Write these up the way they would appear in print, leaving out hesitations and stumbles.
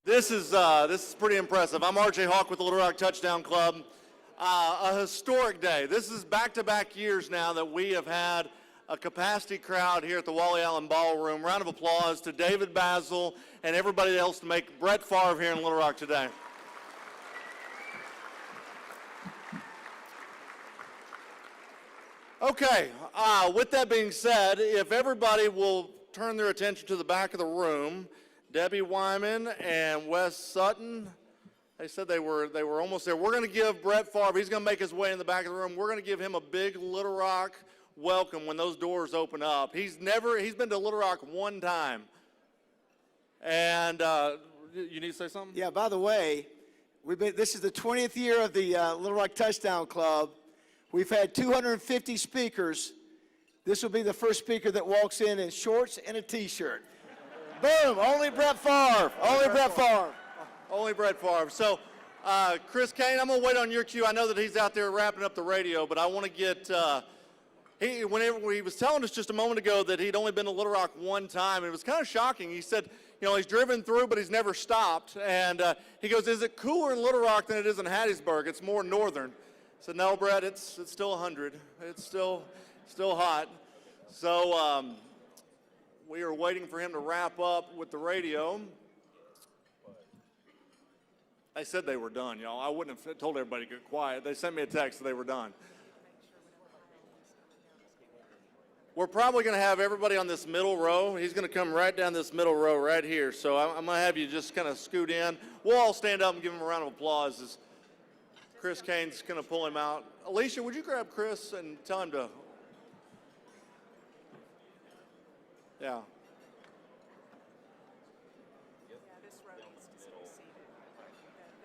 This is pretty impressive. I'm RJ Hawk with the Little Rock Touchdown Club. A historic day. This is back-to-back years now that we have had a capacity crowd here at the Wally Allen Ballroom. Round of applause to David Basil and everybody else to make Brett Favre here in Little Rock today. Okay, with that being said, if everybody will turn their attention to the back of the room, Debbie Wyman and Wes Sutton, they said they were almost there. We're going to give Brett Favre, he's going to make his way in the back of the room. We're going to give him a big Little Rock welcome when those doors open up. He's been to Little Rock one time. And you need to say something? Yeah, by the way, this is the 20th year of the Little Rock Touchdown Club. We've had 250 speakers. This will be the first speaker that walks in shorts and a T-shirt. Boom, only Brett Favre, only Brett Favre. Only Brett Favre. So, Chris Kane, I'm going to wait on your cue. I know that he's out there wrapping up the radio, but I want to get, whenever he was telling us just a moment ago that he'd only been to Little Rock one time, it was kind of shocking. He said, he's driven through, but he's never stopped. And he goes, is it cooler in Little Rock than it is in Hattiesburg? It's more northern. I said, no, Brett, it's still 100. It's still hot. So we are waiting for him to wrap up with the radio. They said they were done, y'all. I wouldn't have told everybody to get quiet. They sent me a text that they were done. We're probably going to have everybody on this middle row. He's going to come right down this middle row right here. So I'm going to have you just kind of scoot in. We'll all stand up and give him a round of applause as Chris Kane's going to pull him out. Alicia, would you grab Chris and tell him to... Yeah. This row needs to be seated.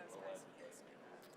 Those guys can stand up.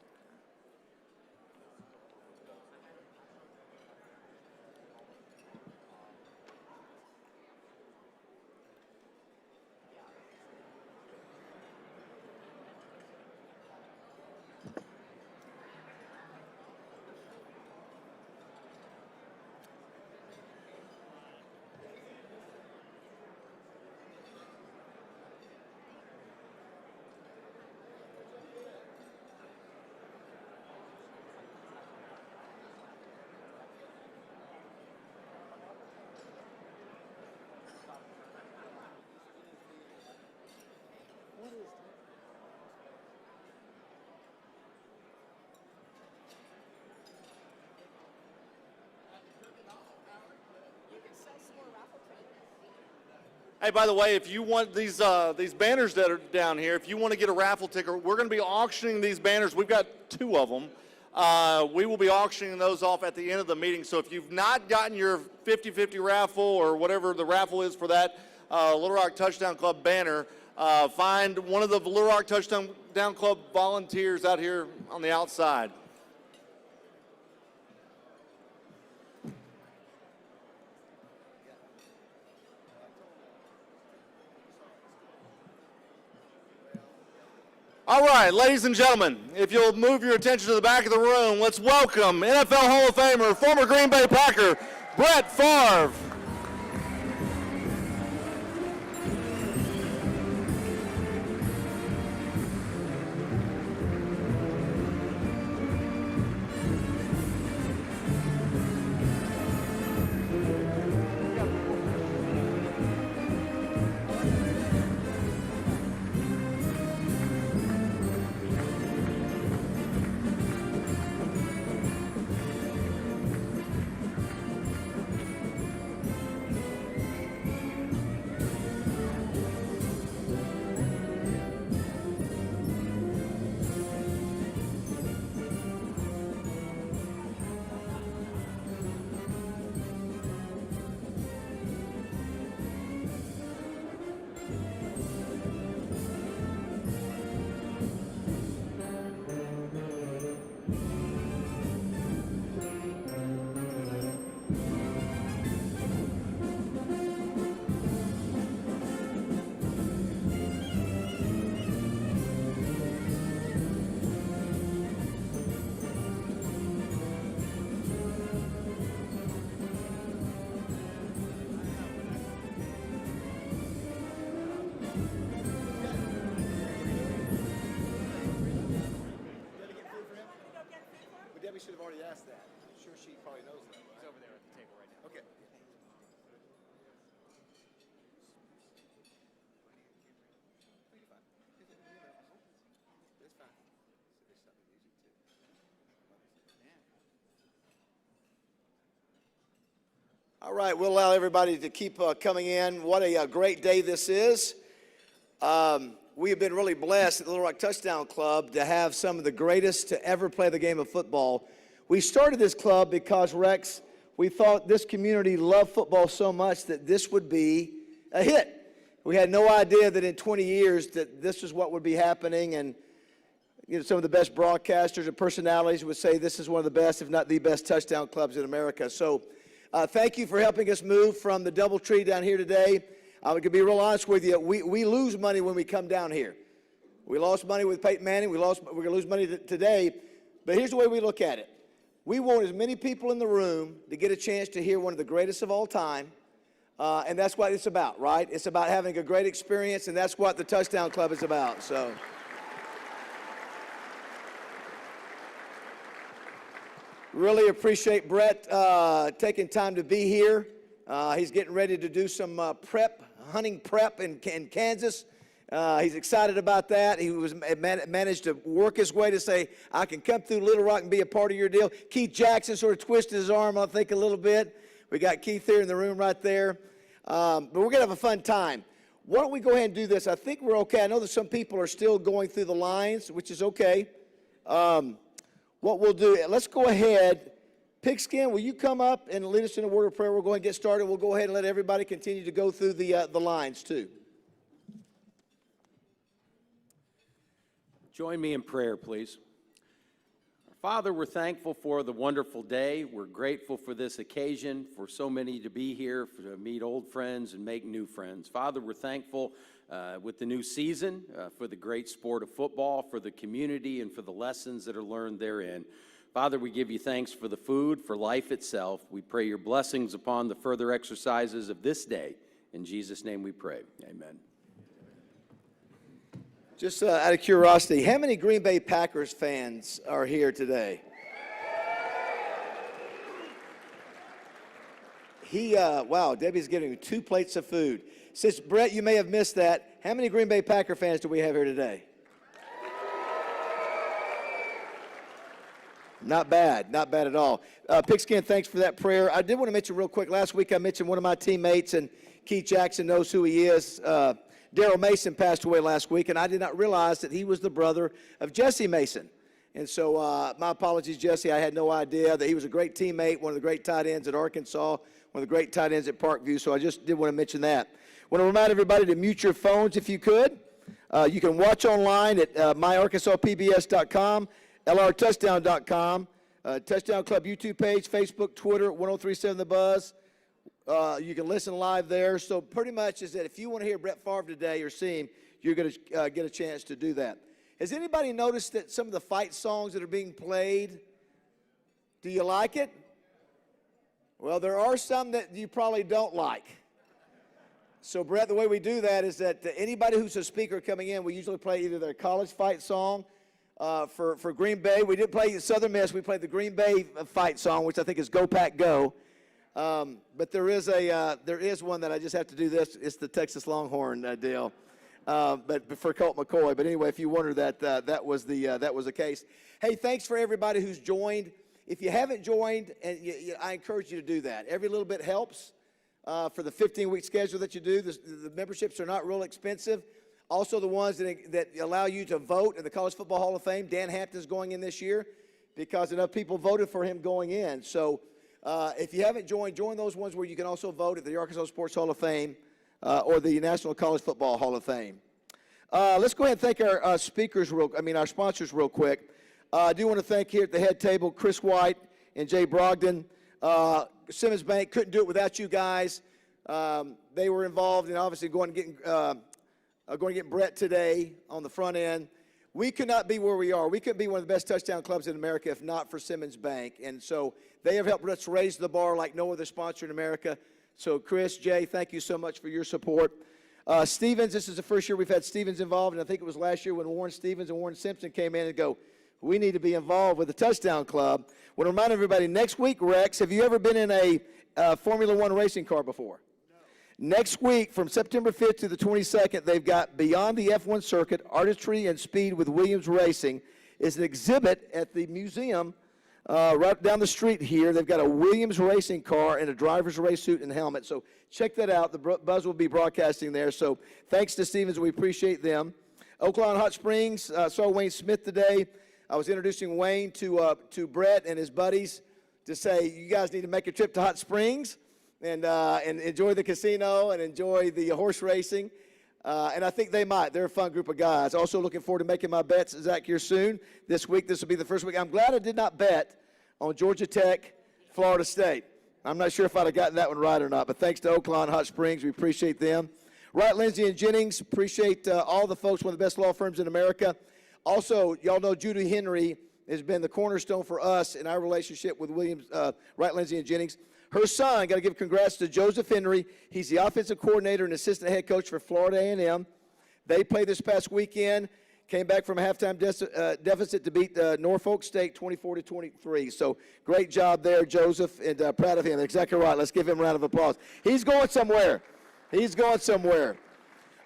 Hey, by the way, if you want these banners that are down here, if you want to get a raffle ticket, we're going to be auctioning these banners. We've got 2 of them. We will be auctioning those off at the end of the meeting. So if you've not gotten your 50-50 raffle or whatever the raffle is for that Little Rock Touchdown Club banner, find one of the Little Rock Touchdown Club volunteers out here on the outside. All right, ladies and gentlemen, if you'll move your attention to the back of the room, let's welcome NFL Hall of Famer, former Green Bay Packer, Brett Favre. Debbie should have already asked that. I'm sure she probably knows that. He's over there at the table right now. Okay. That's fine. All right, we'll allow everybody to keep coming in. What a great day this is. We have been really blessed at the Little Rock Touchdown Club to have some of the greatest to ever play the game of football. We started this club because, Rex, we thought this community loved football so much that this would be a hit. We had no idea that in 20 years that this is what would be happening, and some of the best broadcasters and personalities would say this is one of the best, if not the best, touchdown clubs in America. So thank you for helping us move from the DoubleTree down here today. I'm going to be real honest with you. We lose money when we come down here. We lost money with Peyton Manning. We're going to lose money today. But here's the way we look at it. We want as many people in the room to get a chance to hear one of the greatest of all time. And that's what it's about, right? It's about having a great experience, and that's what the Touchdown Club is about. So really appreciate Brett taking time to be here. He's getting ready to do some hunting prep in Kansas. He's excited about that. He managed to work his way to say, I can come through Little Rock and be a part of your deal. Keith Jackson sort of twisted his arm, I think, a little bit. We got Keith here in the room right there. But we're going to have a fun time. Why don't we go ahead and do this? I think we're okay. I know that some people are still going through the lines, which is okay. What we'll do, let's go ahead. Pigskin, will you come up and lead us in a word of prayer? We'll go ahead and get started. We'll go ahead and let everybody continue to go through the lines, too. Join me in prayer, please. Father, we're thankful for the wonderful day. We're grateful for this occasion, for so many to be here, to meet old friends and make new friends. Father, we're thankful with the new season, for the great sport of football, for the community, and for the lessons that are learned therein. Father, we give you thanks for the food, for life itself. We pray your blessings upon the further exercises of this day. In Jesus' name we pray. Amen. Just out of curiosity, how many Green Bay Packers fans are here today? Wow, Debbie's giving 2 plates of food. Since, Brett, you may have missed that, how many Green Bay Packer fans do we have here today? Not bad at all. Pigskin, thanks for that prayer. I did want to mention real quick, last week I mentioned one of my teammates, and Keith Jackson knows who he is. Daryl Mason passed away last week, and I did not realize that he was the brother of Jesse Mason. And so my apologies, Jesse. I had no idea that he was a great teammate, one of the great tight ends at Arkansas, one of the great tight ends at Parkview, so I just did want to mention that. I want to remind everybody to mute your phones if you could. You can watch online at myarkansaspbs.com. LRTouchdown.com, Touchdown Club YouTube page, Facebook, Twitter, 1037 The Buzz. You can listen live there. So pretty much is that if you want to hear Brett Favre today or see him, you're going to get a chance to do that. Has anybody noticed that some of the fight songs that are being played, do you like it? Well, there are some that you probably don't like. So, Brett, the way we do that is that anybody who's a speaker coming in, we usually play either their college fight song, for Green Bay. We didn't play Southern Miss. We played the Green Bay fight song, which I think is Go Pack Go. But there is one that I just have to do this. It's the Texas Longhorn deal, but for Colt McCoy. But anyway, if you wonder that was the case. Hey, thanks for everybody who's joined. If you haven't joined, and I encourage you to do that. Every little bit helps. For the 15-week schedule that you do, the memberships are not real expensive. Also, the ones that allow you to vote in the College Football Hall of Fame. Dan Hampton's going in this year because enough people voted for him going in. So if you haven't joined, join those ones where you can also vote at the Arkansas Sports Hall of Fame or the National College Football Hall of Fame. Let's go ahead and thank our our sponsors real quick. I do want to thank here at the head table Chris White and Jay Brogdon. Simmons Bank couldn't do it without you guys. They were involved in obviously going to get Brett today on the front end. We could not be where we are. We couldn't be one of the best touchdown clubs in America if not for Simmons Bank. And so they have helped us raise the bar like no other sponsor in America. So Chris, Jay, thank you so much for your support. Stevens, this is the first year we've had Stevens involved, and I think it was last year when Warren Stevens and Warren Simpson came in and go, we need to be involved with the Touchdown Club. I want to remind everybody, next week, Rex, have you ever been in a Formula One racing car before? No. Next week, from September 5th to the 22nd, they've got Beyond the F1 Circuit, Artistry and Speed with Williams Racing. Is an exhibit at the museum right down the street here. They've got a Williams racing car and a driver's race suit and helmet. So check that out. The Buzz will be broadcasting there. So thanks to Stevens. We appreciate them. Oaklawn Hot Springs, saw Wayne Smith today. I was introducing Wayne to Brett and his buddies to say, you guys need to make a trip to Hot Springs and enjoy the casino and enjoy the horse racing. And I think they might. They're a fun group of guys. Also looking forward to making my bets, Zach, here soon. This week, this will be the first week. I'm glad I did not bet on Georgia Tech, Florida State. I'm not sure if I'd have gotten that one right or not, but thanks to Oaklawn Hot Springs. We appreciate them. Wright, Lindsay, and Jennings, appreciate all the folks, one of the best law firms in America. Also, y'all know Judy Henry has been the cornerstone for us in our relationship with Williams, Wright, Lindsay, and Jennings. Her son, got to give congrats to Joseph Henry. He's the offensive coordinator and assistant head coach for Florida A&M. They played this past weekend, came back from a halftime deficit to beat Norfolk State 24-23. So great job there, Joseph, and proud of him. Exactly right. Let's give him a round of applause. He's going somewhere. He's going somewhere.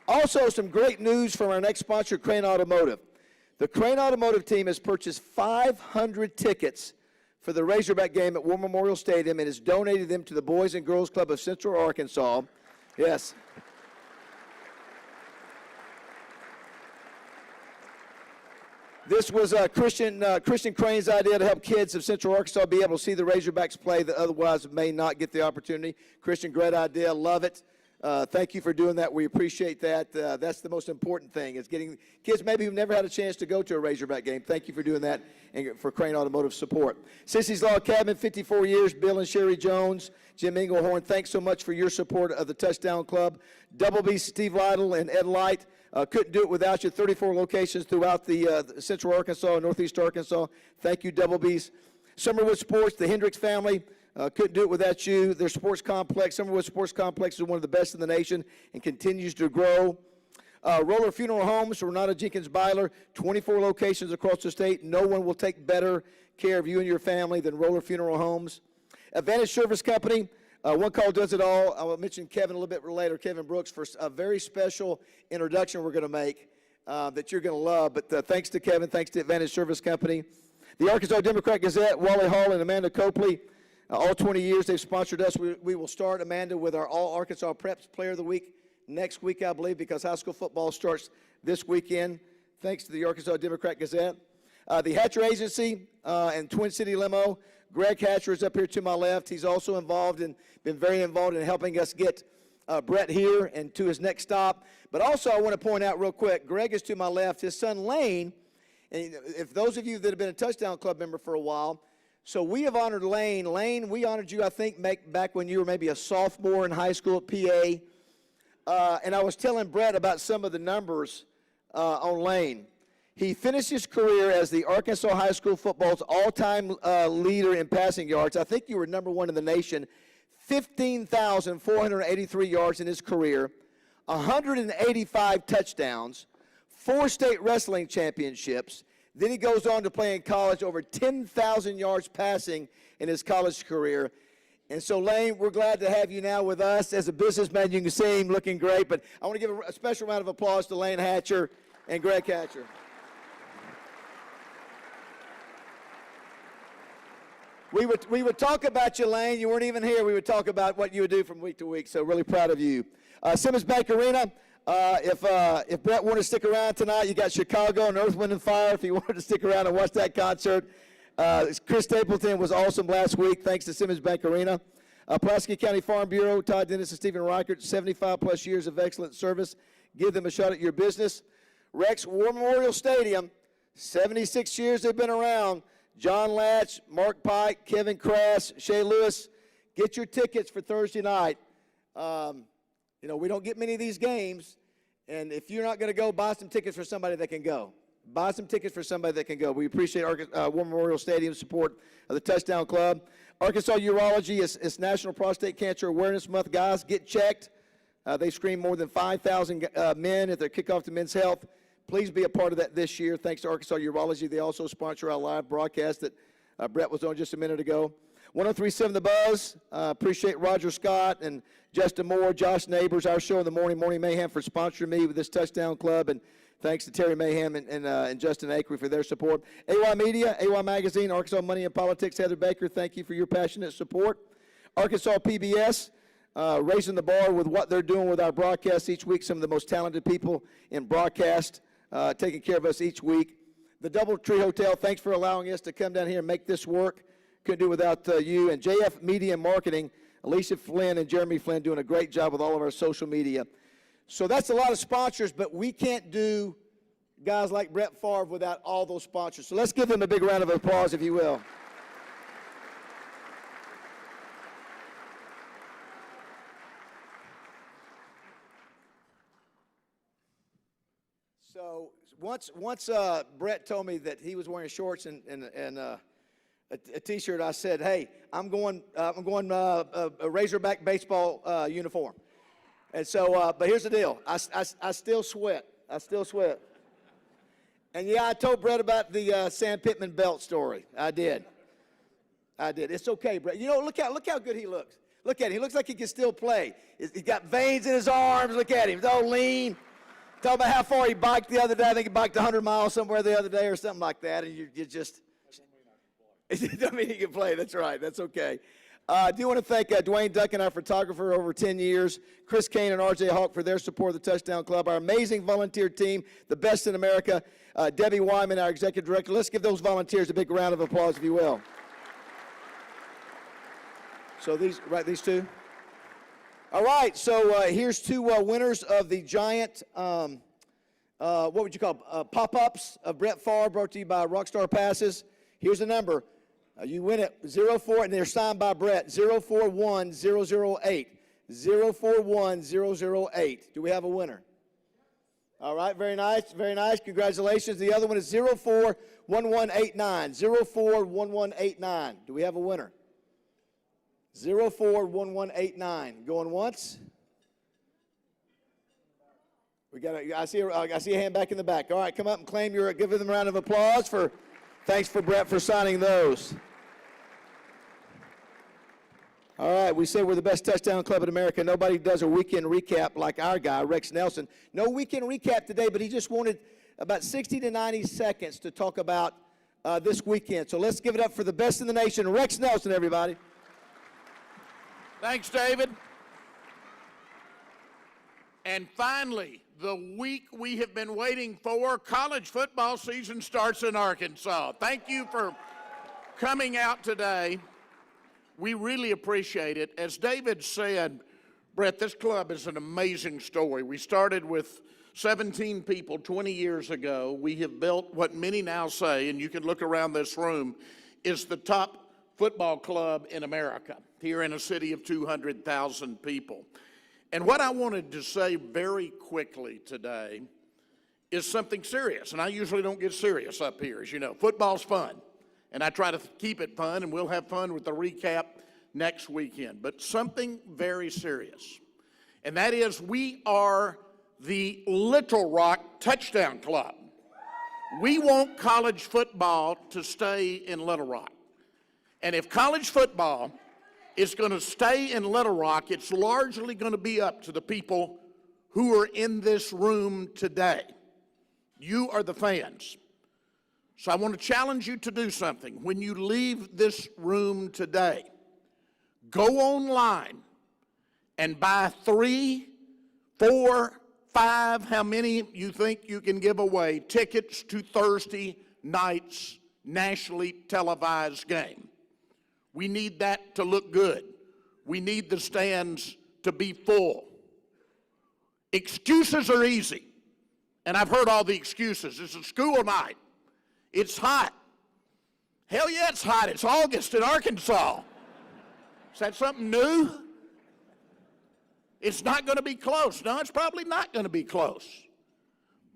Also, some great news from our next sponsor, Crane Automotive. The Crane Automotive team has purchased 500 tickets for the Razorback game at War Memorial Stadium and has donated them to the Boys and Girls Club of Central Arkansas. Yes. This was Christian Crane's idea to help kids of Central Arkansas be able to see the Razorbacks play that otherwise may not get the opportunity. Christian, great idea. Love it. Thank you for doing that. We appreciate that. That's the most important thing, is getting kids maybe who've never had a chance to go to a Razorback game. Thank you for doing that and for Crane Automotive support. Sissy's Log Cabin, 54 years. Bill and Sherry Jones, Jim Englehorn, thanks so much for your support of the Touchdown Club. Double B, Steve Lytle and Ed Light. Couldn't do it without you. 34 locations throughout the Central Arkansas and Northeast Arkansas. Thank you, Double B's. Summerwood Sports, the Hendricks family. Couldn't do it without you. Their sports complex, Summerwood Sports Complex, is one of the best in the nation and continues to grow. Roller Funeral Homes, Renata Jenkins Byler, 24 locations across the state. No one will take better care of you and your family than Roller Funeral Homes. Advantage Service Company, One Call Does It All. I will mention Kevin a little bit later, Kevin Brooks, for a very special introduction we're going to make that you're going to love. But thanks to Kevin, thanks to Advantage Service Company. The Arkansas Democrat Gazette, Wally Hall and Amanda Copley. All 20 years they've sponsored us. We will start, Amanda, with our All-Arkansas Preps Player of the Week next week, I believe, because high school football starts this weekend, thanks to the Arkansas Democrat Gazette. The Hatcher Agency and Twin City Limo. Greg Hatcher is up here to my left. He's also been very involved in helping us get Brett here and to his next stop. But also I want to point out real quick, Greg is to my left. His son Lane, and if those of you that have been a Touchdown Club member for a while, so we have honored Lane. Lane, we honored you, I think, back when you were maybe a sophomore in high school at PA. And I was telling Brett about some of the numbers on Lane. He finished his career as the Arkansas High School football's all-time leader in passing yards. I think you were number one in the nation. 15,483 yards in his career, 185 touchdowns, 4 state wrestling championships. Then he goes on to play in college, over 10,000 yards passing in his college career. And so, Lane, we're glad to have you now with us. As a businessman, you can see him looking great. But I want to give a special round of applause to Lane Hatcher and Greg Hatcher. We would talk about you, Lane. You weren't even here. We would talk about what you would do from week to week. So really proud of you. Simmons Bank Arena. If Brett wanted to stick around tonight, you got Chicago and Earth, Wind, and Fire. If you wanted to stick around and watch that concert, Chris Stapleton was awesome last week, thanks to Simmons Bank Arena. Pulaski County Farm Bureau, Todd Dennis and Stephen Reichert, 75-plus years of excellent service. Give them a shot at your business. Rex War Memorial Stadium, 76 years they've been around. John Latch, Mark Pike, Kevin Crass, Shay Lewis. Get your tickets for Thursday night. We don't get many of these games, and if you're not going to go, buy some tickets for somebody that can go. Buy some tickets for somebody that can go. We appreciate War Memorial Stadium's support of the Touchdown Club. Arkansas Urology is National Prostate Cancer Awareness Month. Guys, get checked. They screen more than 5,000 men at their kickoff to Men's Health. Please be a part of that this year. Thanks to Arkansas Urology. They also sponsor our live broadcast that Brett was on just a minute ago. 103.7 The Buzz. Appreciate Roger Scott and Justin Moore, Josh Neighbors, our show in the morning, Morning Mayhem, for sponsoring me with this touchdown club. And thanks to Terry Mayhem and Justin Acree for their support. AY Media, AY Magazine, Arkansas Money and Politics, Heather Baker, thank you for your passionate support. Arkansas PBS, raising the bar with what they're doing with our broadcasts each week. Some of the most talented people in broadcast taking care of us each week. The DoubleTree Hotel, thanks for allowing us to come down here and make this work. Couldn't do it without you. And JF Media and Marketing, Alicia Flynn and Jeremy Flynn doing a great job with all of our social media. So that's a lot of sponsors, but we can't do guys like Brett Favre without all those sponsors. So let's give them a big round of applause, if you will. So once Brett told me that he was wearing shorts and a T-shirt, I said, "Hey, I'm going a Razorback baseball uniform." And so, but here's the deal: I still sweat. I still sweat. And yeah, I told Brett about the Sam Pittman belt story. I did. It's okay, Brett. You know, look how good he looks. Look at him. He looks like he can still play. He's got veins in his arms. Look at him. He's all lean. Talk about how far he biked the other day. I think he biked 100 miles somewhere the other day or something like that. And you just. It doesn't mean he can play. That's right. That's okay. I do want to thank Dwayne Duncan, our photographer, over 10 years, Chris Kane and R.J. Hawk for their support of the Touchdown Club, our amazing volunteer team, the best in America, Debbie Wyman, our executive director. Let's give those volunteers a big round of applause, if you will. So these two? All right, so here's two winners of the giant, what would you call pop-ups of Brett Favre, brought to you by Rockstar Passes. Here's the number. You win it, 04, and they're signed by Brett, 041008. 041008. Do we have a winner? All right, very nice, very nice. Congratulations. The other one is 041189. 041189. Do we have a winner? 041189. Going once? I see a hand back in the back. All right, come up and claim your, give them a round of applause for. Thanks for Brett for signing those. All right, we say we're the best touchdown club in America. Nobody does a weekend recap like our guy, Rex Nelson. No weekend recap today, but he just wanted about 60 to 90 seconds to talk about this weekend. So let's give it up for the best in the nation, Rex Nelson, everybody. Thanks, David. And finally, the week we have been waiting for, college football season starts in Arkansas. Thank you for coming out today. We really appreciate it. As David said, Brett, this club is an amazing story. We started with 17 people 20 years ago. We have built what many now say, and you can look around this room, is the top football club in America, here in a city of 200,000 people. And what I wanted to say very quickly today is something serious. And I usually don't get serious up here, as you know. Football's fun. And I try to keep it fun, and we'll have fun with the recap next weekend. But something very serious. And that is, we are the Little Rock Touchdown Club. We want college football to stay in Little Rock. And if college football is going to stay in Little Rock, it's largely going to be up to the people who are in this room today. You are the fans. So I want to challenge you to do something. When you leave this room today, go online and buy 3, 4, 5, how many you think you can give away, tickets to Thursday night's nationally televised game. We need that to look good. We need the stands to be full. Excuses are easy, and I've heard all the excuses. It's a school night. It's hot. Hell yeah, it's hot. It's August in Arkansas. Is that something new? It's not going to be close. No, it's probably not going to be close.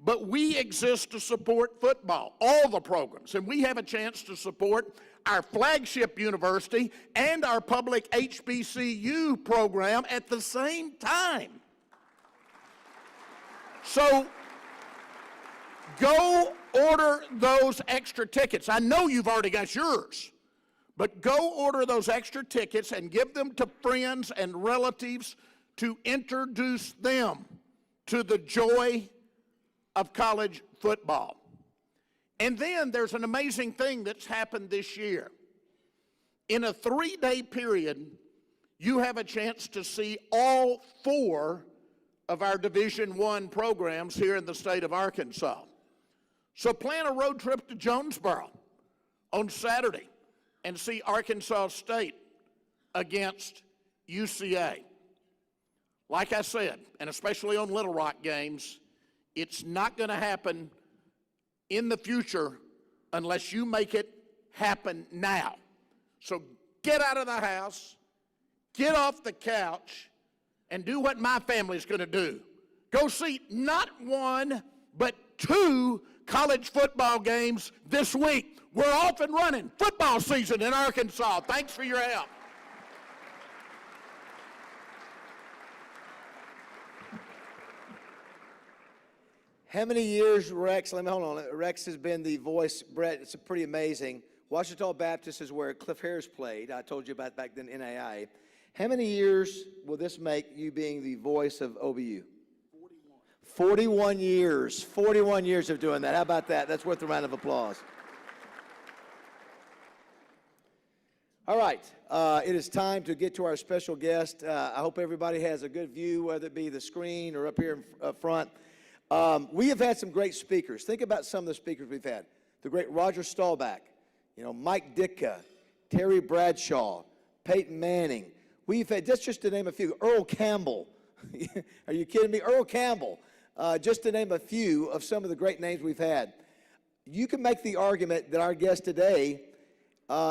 But we exist to support football, all the programs, and we have a chance to support our flagship university and our public HBCU program at the same time. So Go order those extra tickets. I know you've already got yours, but go order those extra tickets and give them to friends and relatives to introduce them to the joy of college football. And then there's an amazing thing that's happened this year. In a 3-day period, you have a chance to see all 4 of our Division I programs here in the state of Arkansas. So plan a road trip to Jonesboro on Saturday and see Arkansas State against UCA. Like I said, and especially on Little Rock games, it's not going to happen in the future unless you make it happen now. So get out of the house, get off the couch, and do what my family's going to do. Go see not 1, but 2 college football games this week. We're off and running. Football season in Arkansas. Thanks for your help. How many years, Rex, hold on, Rex has been the voice, Brett, it's pretty amazing. Ouachita Baptist is where Cliff Harris played. I told you about back then, NAI. How many years will this make you being the voice of OBU? 41 years. 41 years of doing that. How about that? That's worth a round of applause. All right, it is time to get to our special guest. I hope everybody has a good view, whether it be the screen or up here up front. We have had some great speakers. Think about some of the speakers we've had. The great Roger Staubach, Mike Ditka, Terry Bradshaw, Peyton Manning. We've had, just to name a few, Earl Campbell. Are you kidding me? Earl Campbell, just to name a few of some of the great names we've had. You can make the argument that our guest today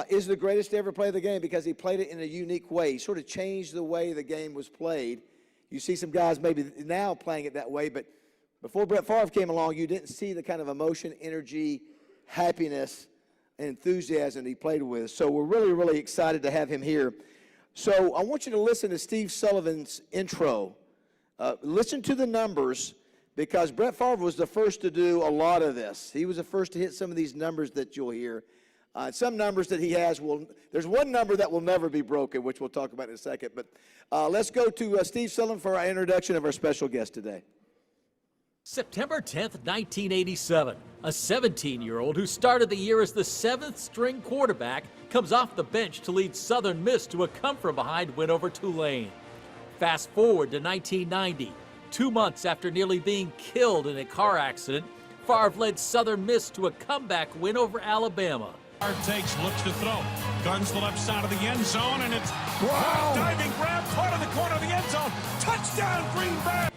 is the greatest to ever play the game because he played it in a unique way. He sort of changed the way the game was played. You see some guys maybe now playing it that way, but before Brett Favre came along, you didn't see the kind of emotion, energy, happiness, and enthusiasm he played with. So we're really, really excited to have him here. So I want you to listen to Steve Sullivan's intro. Listen to the numbers because Brett Favre was the first to do a lot of this. He was the first to hit some of these numbers that you'll hear. Some numbers that he has there's one number that will never be broken, which we'll talk about in a second. But let's go to Steve Sullivan for our introduction of our special guest today. September 10th, 1987, a 17-year-old who started the year as the 7th-string quarterback comes off the bench to lead Southern Miss to a come-from-behind win over Tulane. Fast forward to 1990, 2 months after nearly being killed in a car accident, Favre led Southern Miss to a comeback win over Alabama. Favre takes, looks to throw, guns the left side of the end zone, and it's diving grab, caught in the corner of the end zone, touchdown Green Bay!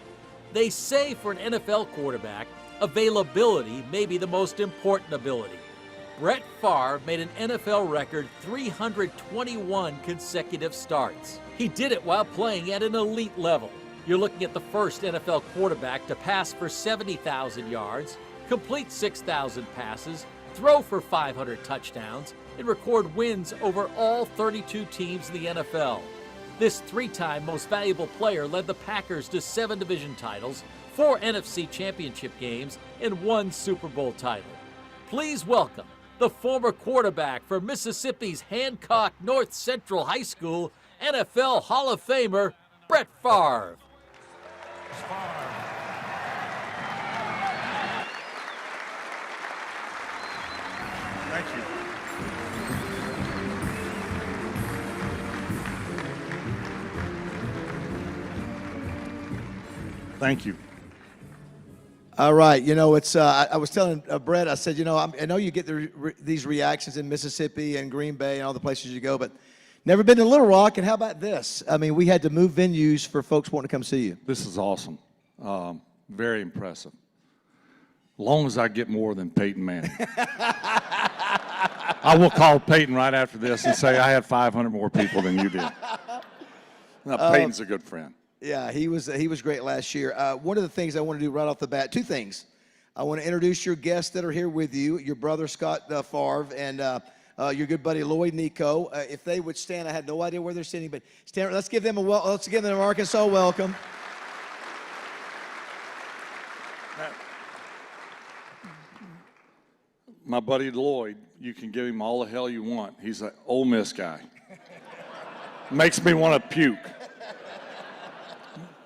They say for an NFL quarterback, availability may be the most important ability. Brett Favre made an NFL record 321 consecutive starts. He did it while playing at an elite level. You're looking at the first NFL quarterback to pass for 70,000 yards, complete 6,000 passes, throw for 500 touchdowns, and record wins over all 32 teams in the NFL. This 3-time most valuable player led the Packers to 7 division titles, 4 NFC championship games, and 1 Super Bowl title. Please welcome the former quarterback for Mississippi's Hancock North Central High School, NFL Hall of Famer, Brett Favre. Thank you. Thank you. All right, it's. I was telling Brett. I said, I know you get these reactions in Mississippi and Green Bay and all the places you go, but never been to Little Rock. And how about this? I mean, we had to move venues for folks wanting to come see you. This is awesome. Very impressive. As long as I get more than Peyton Manning. I will call Peyton right after this and say I had 500 more people than you did. Now, Peyton's a good friend. Yeah, he was great last year. One of the things I want to do right off the bat, 2 things. I want to introduce your guests that are here with you, your brother Scott Favre and your good buddy Lloyd Nico. If they would stand, I had no idea where they're sitting, but stand. Let's give them an Arkansas welcome. my buddy Lloyd, you can give him all the hell you want. He's an Ole Miss guy. Makes me want to puke.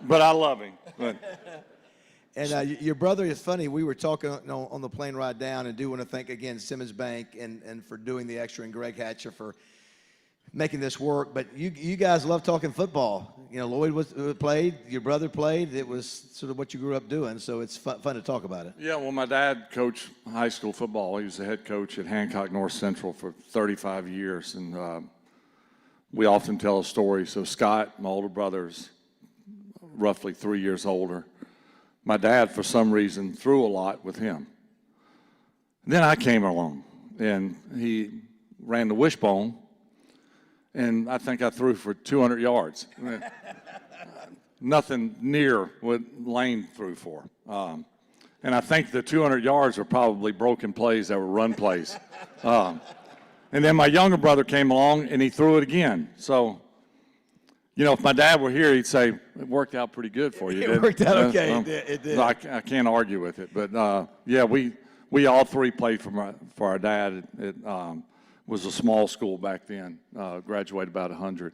But I love him. But. And your brother is funny. We were talking on the plane ride down, and do want to thank again Simmons Bank and for doing the extra, and Greg Hatcher for making this work. But you guys love talking football. You know, Lloyd played, your brother played. It was sort of what you grew up doing, so it's fun to talk about it. Yeah, well, my dad coached high school football. He was the head coach at Hancock North Central for 35 years, and we often tell a story. So Scott, my older brother's roughly 3 years older. My dad, for some reason, threw a lot with him. Then I came along, and he ran the wishbone, and I think I threw for 200 yards. Nothing near what Lane threw for. And I think the 200 yards were probably broken plays that were run plays. And then my younger brother came along, and he threw it again. So, you know, if my dad were here, he'd say, it worked out pretty good for you, didn't it? It worked out okay. It did. I can't argue with it. But, yeah, we all three played for our dad. It was a small school back then, graduated about 100.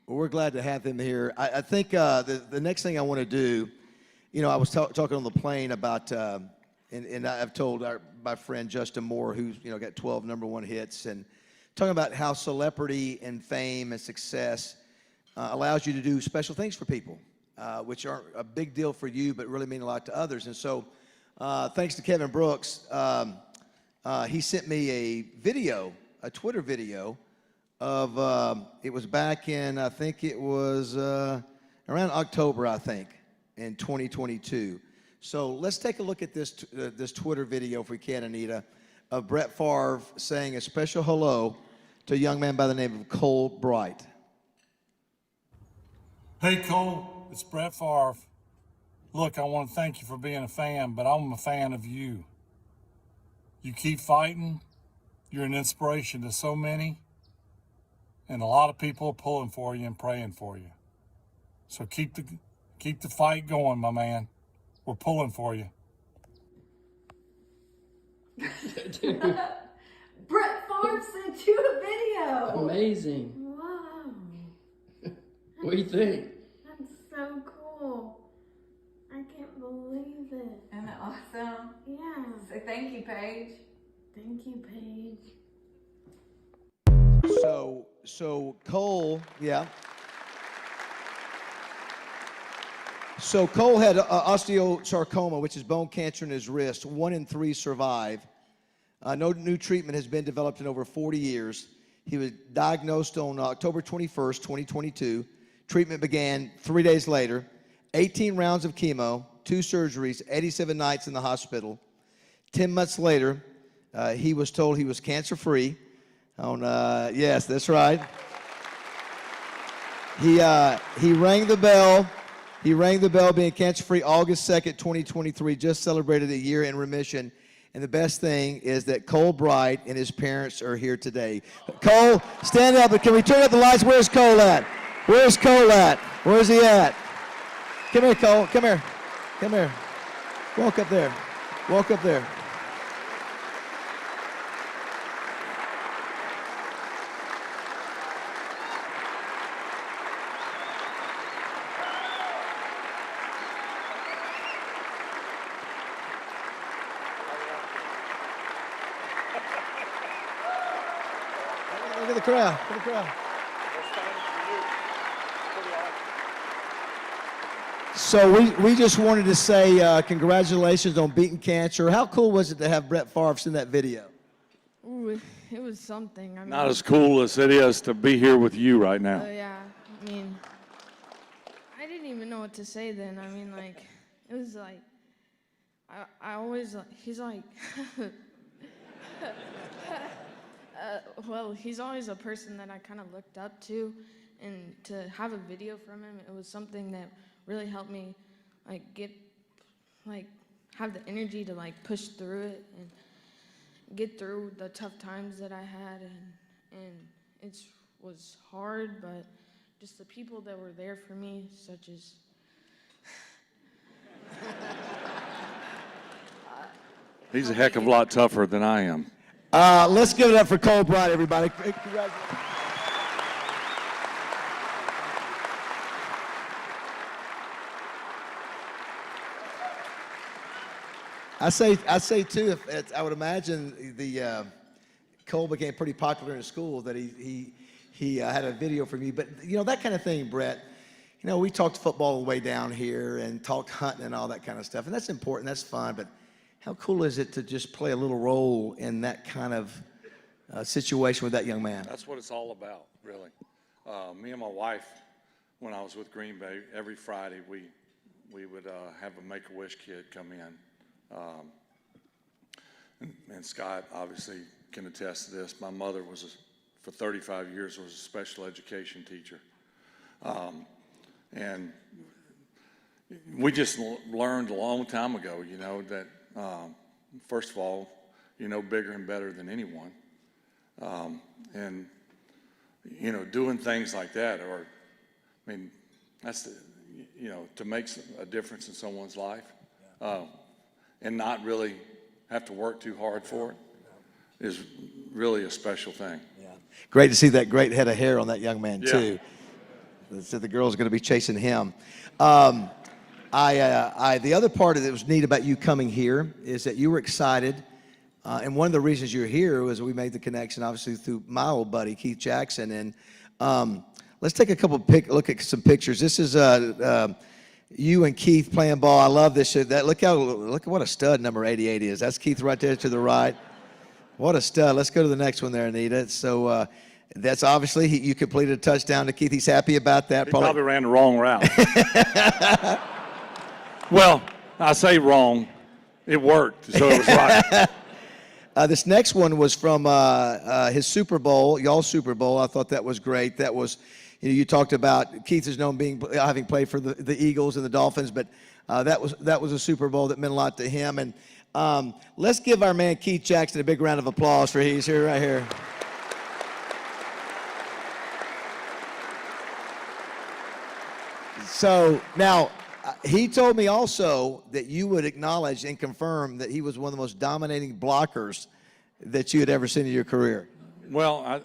Well, we're glad to have him here. I think the next thing I want to do, you know, I was talking on the plane about, and I've told my friend Justin Moore, who's, you know, got 12 #1 hits, and talking about how celebrity and fame and success allows you to do special things for people, which aren't a big deal for you, but really mean a lot to others. And so thanks to Kevin Brooks, he sent me a Twitter video of, it was back in, I think it was around October, I think, in 2022. So let's take a look at this Twitter video, if we can, Anita, of Brett Favre saying a special hello to a young man by the name of Cole Bright. Hey, Cole, it's Brett Favre. Look, I want to thank you for being a fan, but I'm a fan of you. You keep fighting. You're an inspiration to so many, and a lot of people are pulling for you and praying for you. So keep the fight going, my man. We're pulling for you. Brett Favre sent you a video. Amazing. Wow. What do you think? That's so cool. I can't believe it. Isn't it awesome? Yeah. So thank you, Paige. Thank you, Paige. So Cole, yeah. So Cole had osteosarcoma, which is bone cancer in his wrist. 1 in 3 survive. No new treatment has been developed in over 40 years. He was diagnosed on October 21st, 2022. Treatment began 3 days later. 18 rounds of chemo, 2 surgeries, 87 nights in the hospital. 10 months later, he was told he was cancer-free. Yes, that's right. He rang the bell. He rang the bell being cancer-free August 2nd, 2023, just celebrated a year in remission. And the best thing is that Cole Bright and his parents are here today. Cole, stand up, but can we turn up the lights? Where's Cole at? Where's Cole at? Where's he at? Come here, Cole. Come here. Come here. Walk up there. Walk up there. Look at the crowd. Look at the crowd. So we just wanted to say congratulations on beating cancer. How cool was it to have Brett Favre in that video? Ooh, it was something. I mean, Not as cool as it is to be here with you right now. yeah, I mean, I didn't even know what to say then. I mean, like, it was like, I always, he's like, well, he's always a person that I kind of looked up to, and to have a video from him, it was something that really helped me, like, have the energy to, like, push through it and get through the tough times that I had, and it was hard, but just the people that were there for me, such as He's a heck of a lot tougher than I am. Let's give it up for Cole Bright, everybody. Congratulations. I say too. I would imagine Cole became pretty popular in school that he had a video from you. But you know that kind of thing, Brett. You know, we talked football all the way down here and talked hunting and all that kind of stuff, and that's important. That's fun. But how cool is it to just play a little role in that kind of situation with that young man? That's what it's all about, really. Me and my wife, when I was with Green Bay, every Friday we would have a Make-A-Wish kid come in. And Scott obviously can attest to this. My mother for 35 years, was a special education teacher. And we just learned a long time ago, you know, that first of all, you know bigger and better than anyone. And, you know, doing things like that, that's, you know, to make a difference in someone's life. And not really have to work too hard for it is really a special thing. Yeah. Great to see that great head of hair on that young man, Yeah. too. So the girl's going to be chasing him. The other part that was neat about you coming here is that you were excited. And one of the reasons you're here was we made the connection, obviously, through my old buddy, Keith Jackson. And let's take a couple look at some pictures. This is you and Keith playing ball. I love this. Look at what a stud number 88 is. That's Keith right there to the right. What a stud. Let's go to the next one there, Anita. So that's obviously you completed a touchdown to Keith. He's happy about that. He probably ran the wrong route. Well, I say wrong. It worked, so it was right. This next one was from his Super Bowl, y'all's Super Bowl. I thought that was great. That was, you talked about Keith is known having played for the Eagles and the Dolphins, but that was a Super Bowl that meant a lot to him. And let's give our man Keith Jackson a big round of applause for he's here right here. So now, he told me also that you would acknowledge and confirm that he was one of the most dominating blockers that you had ever seen in your career. Well,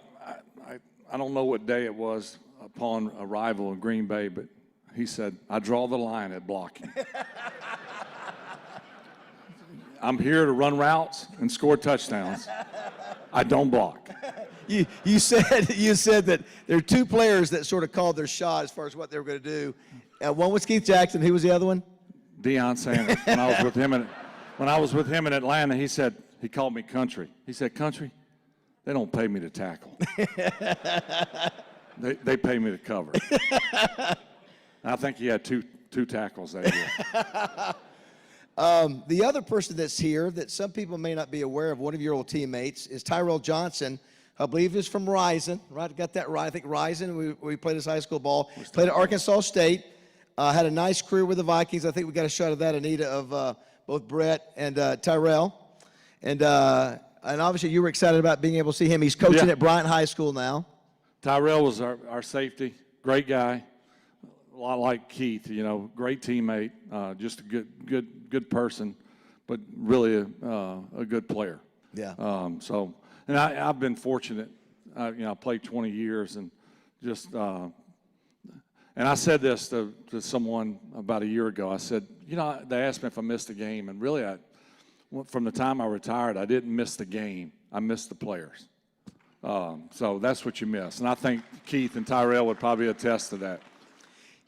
I don't know what day it was upon arrival in Green Bay, but he said, I draw the line at blocking. I'm here to run routes and score touchdowns. I don't block. You said that there are two players that sort of called their shot as far as what they were going to do. One was Keith Jackson. Who was the other one? Deion Sanders. When I was with him in Atlanta, he called me country. He said, country, they don't pay me to tackle. They pay me to cover. And I think he had two tackles that year. The other person that's here that some people may not be aware of, one of your old teammates, is Tyrell Johnson. I believe he's from Rison, right? Got that right. I think Rison, we played his high school ball. Played at Arkansas State. Had a nice career with the Vikings. I think we got a shot of that, Anita, of both Brett and Tyrell. And obviously you were excited about being able to see him. He's coaching at Bryant High School now. Tyrell was our safety. Great guy. A lot like Keith, you know, great teammate, just a good person, but really a good player. Yeah. And I've been fortunate. You know, I played 20 years and just and I said this to someone about a year ago. I said, you know, they asked me if I missed a game, and really, from the time I retired, I didn't miss the game. I missed the players. So that's what you miss. And I think Keith and Tyrell would probably attest to that.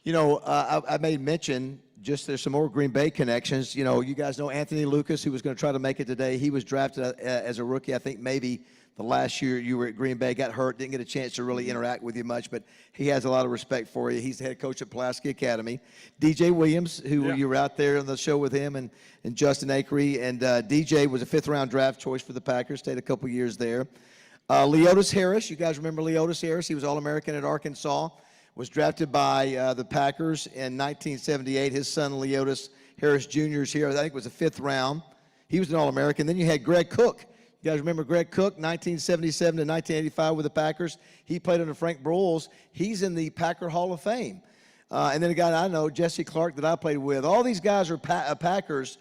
You know, I made mention, just there's some more Green Bay connections. You know, you guys know Anthony Lucas, who was going to try to make it today. He was drafted as a rookie, I think maybe the last year you were at Green Bay, got hurt, didn't get a chance to really interact with you much, but he has a lot of respect for you. He's the head coach at Pulaski Academy. DJ Williams, who you were out there on the show with him, and Justin Akery. And DJ was a fifth-round draft choice for the Packers, stayed a couple years there. Leotis Harris, you guys remember Leotis Harris? He was All-American at Arkansas. Was drafted by the Packers in 1978. His son, Leotis Harris Jr. is here. I think it was the fifth round. He was an All-American. Then you had Greg Cook. You guys remember Greg Cook, 1977 to 1985 with the Packers. He played under Frank Broyles. He's in the Packer Hall of Fame. And then a guy I know, Jesse Clark, that I played with. All these guys are Packers.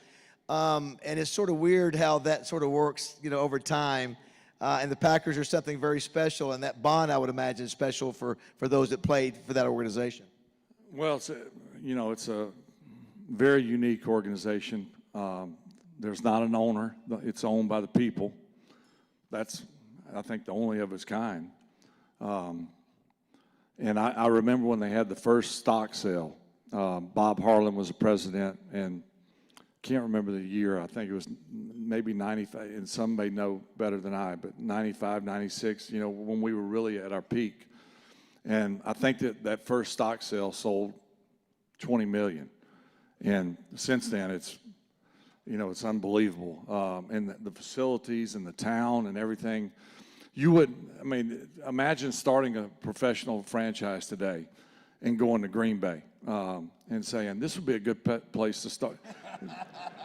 and it's sort of weird how that sort of works, over time. And the Packers are something very special, and that bond, I would imagine, is special for those that played for that organization. Well, it's a very unique organization. There's not an owner. It's owned by the people. That's, I think, the only of its kind. And I remember when they had the first stock sale. Bob Harlan was the president, and can't remember the year. I think it was maybe 95, and some may know better than I, but 95, 96, when we were really at our peak. And I think that first stock sale sold 20 million. And since then, it's unbelievable. And the facilities and the town and everything. Imagine starting a professional franchise today and going to Green Bay and saying, this would be a good place to start.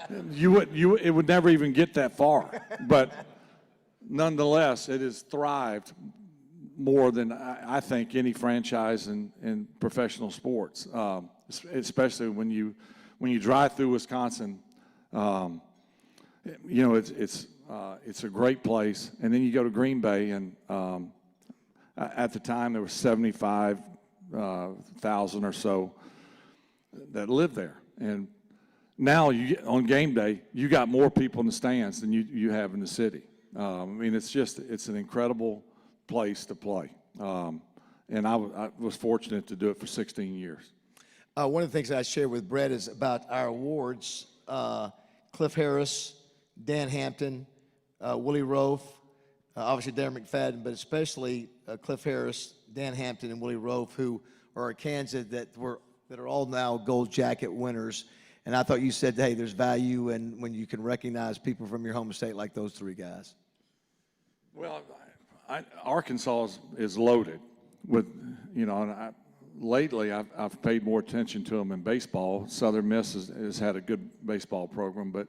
It would never even get that far. But nonetheless, it has thrived more than I think any franchise in professional sports, especially when you drive through Wisconsin. It's a great place, and then you go to Green Bay, and at the time there were 75,000 or so that lived there, and now on game day you got more people in the stands than you have in the city. It's an incredible place to play, and I was fortunate to do it for 16 years. One of the things I shared with Brett is about our awards. Cliff Harris, Dan Hampton, Willie Rofe, obviously Darren McFadden, but especially Cliff Harris, Dan Hampton, and Willie Rofe, who are at Kansas that are all now Gold Jacket winners. And I thought you said, hey, there's value in when you can recognize people from your home state like those three guys. Well, Arkansas is loaded with, lately I've paid more attention to them in baseball. Southern Miss has had a good baseball program, but,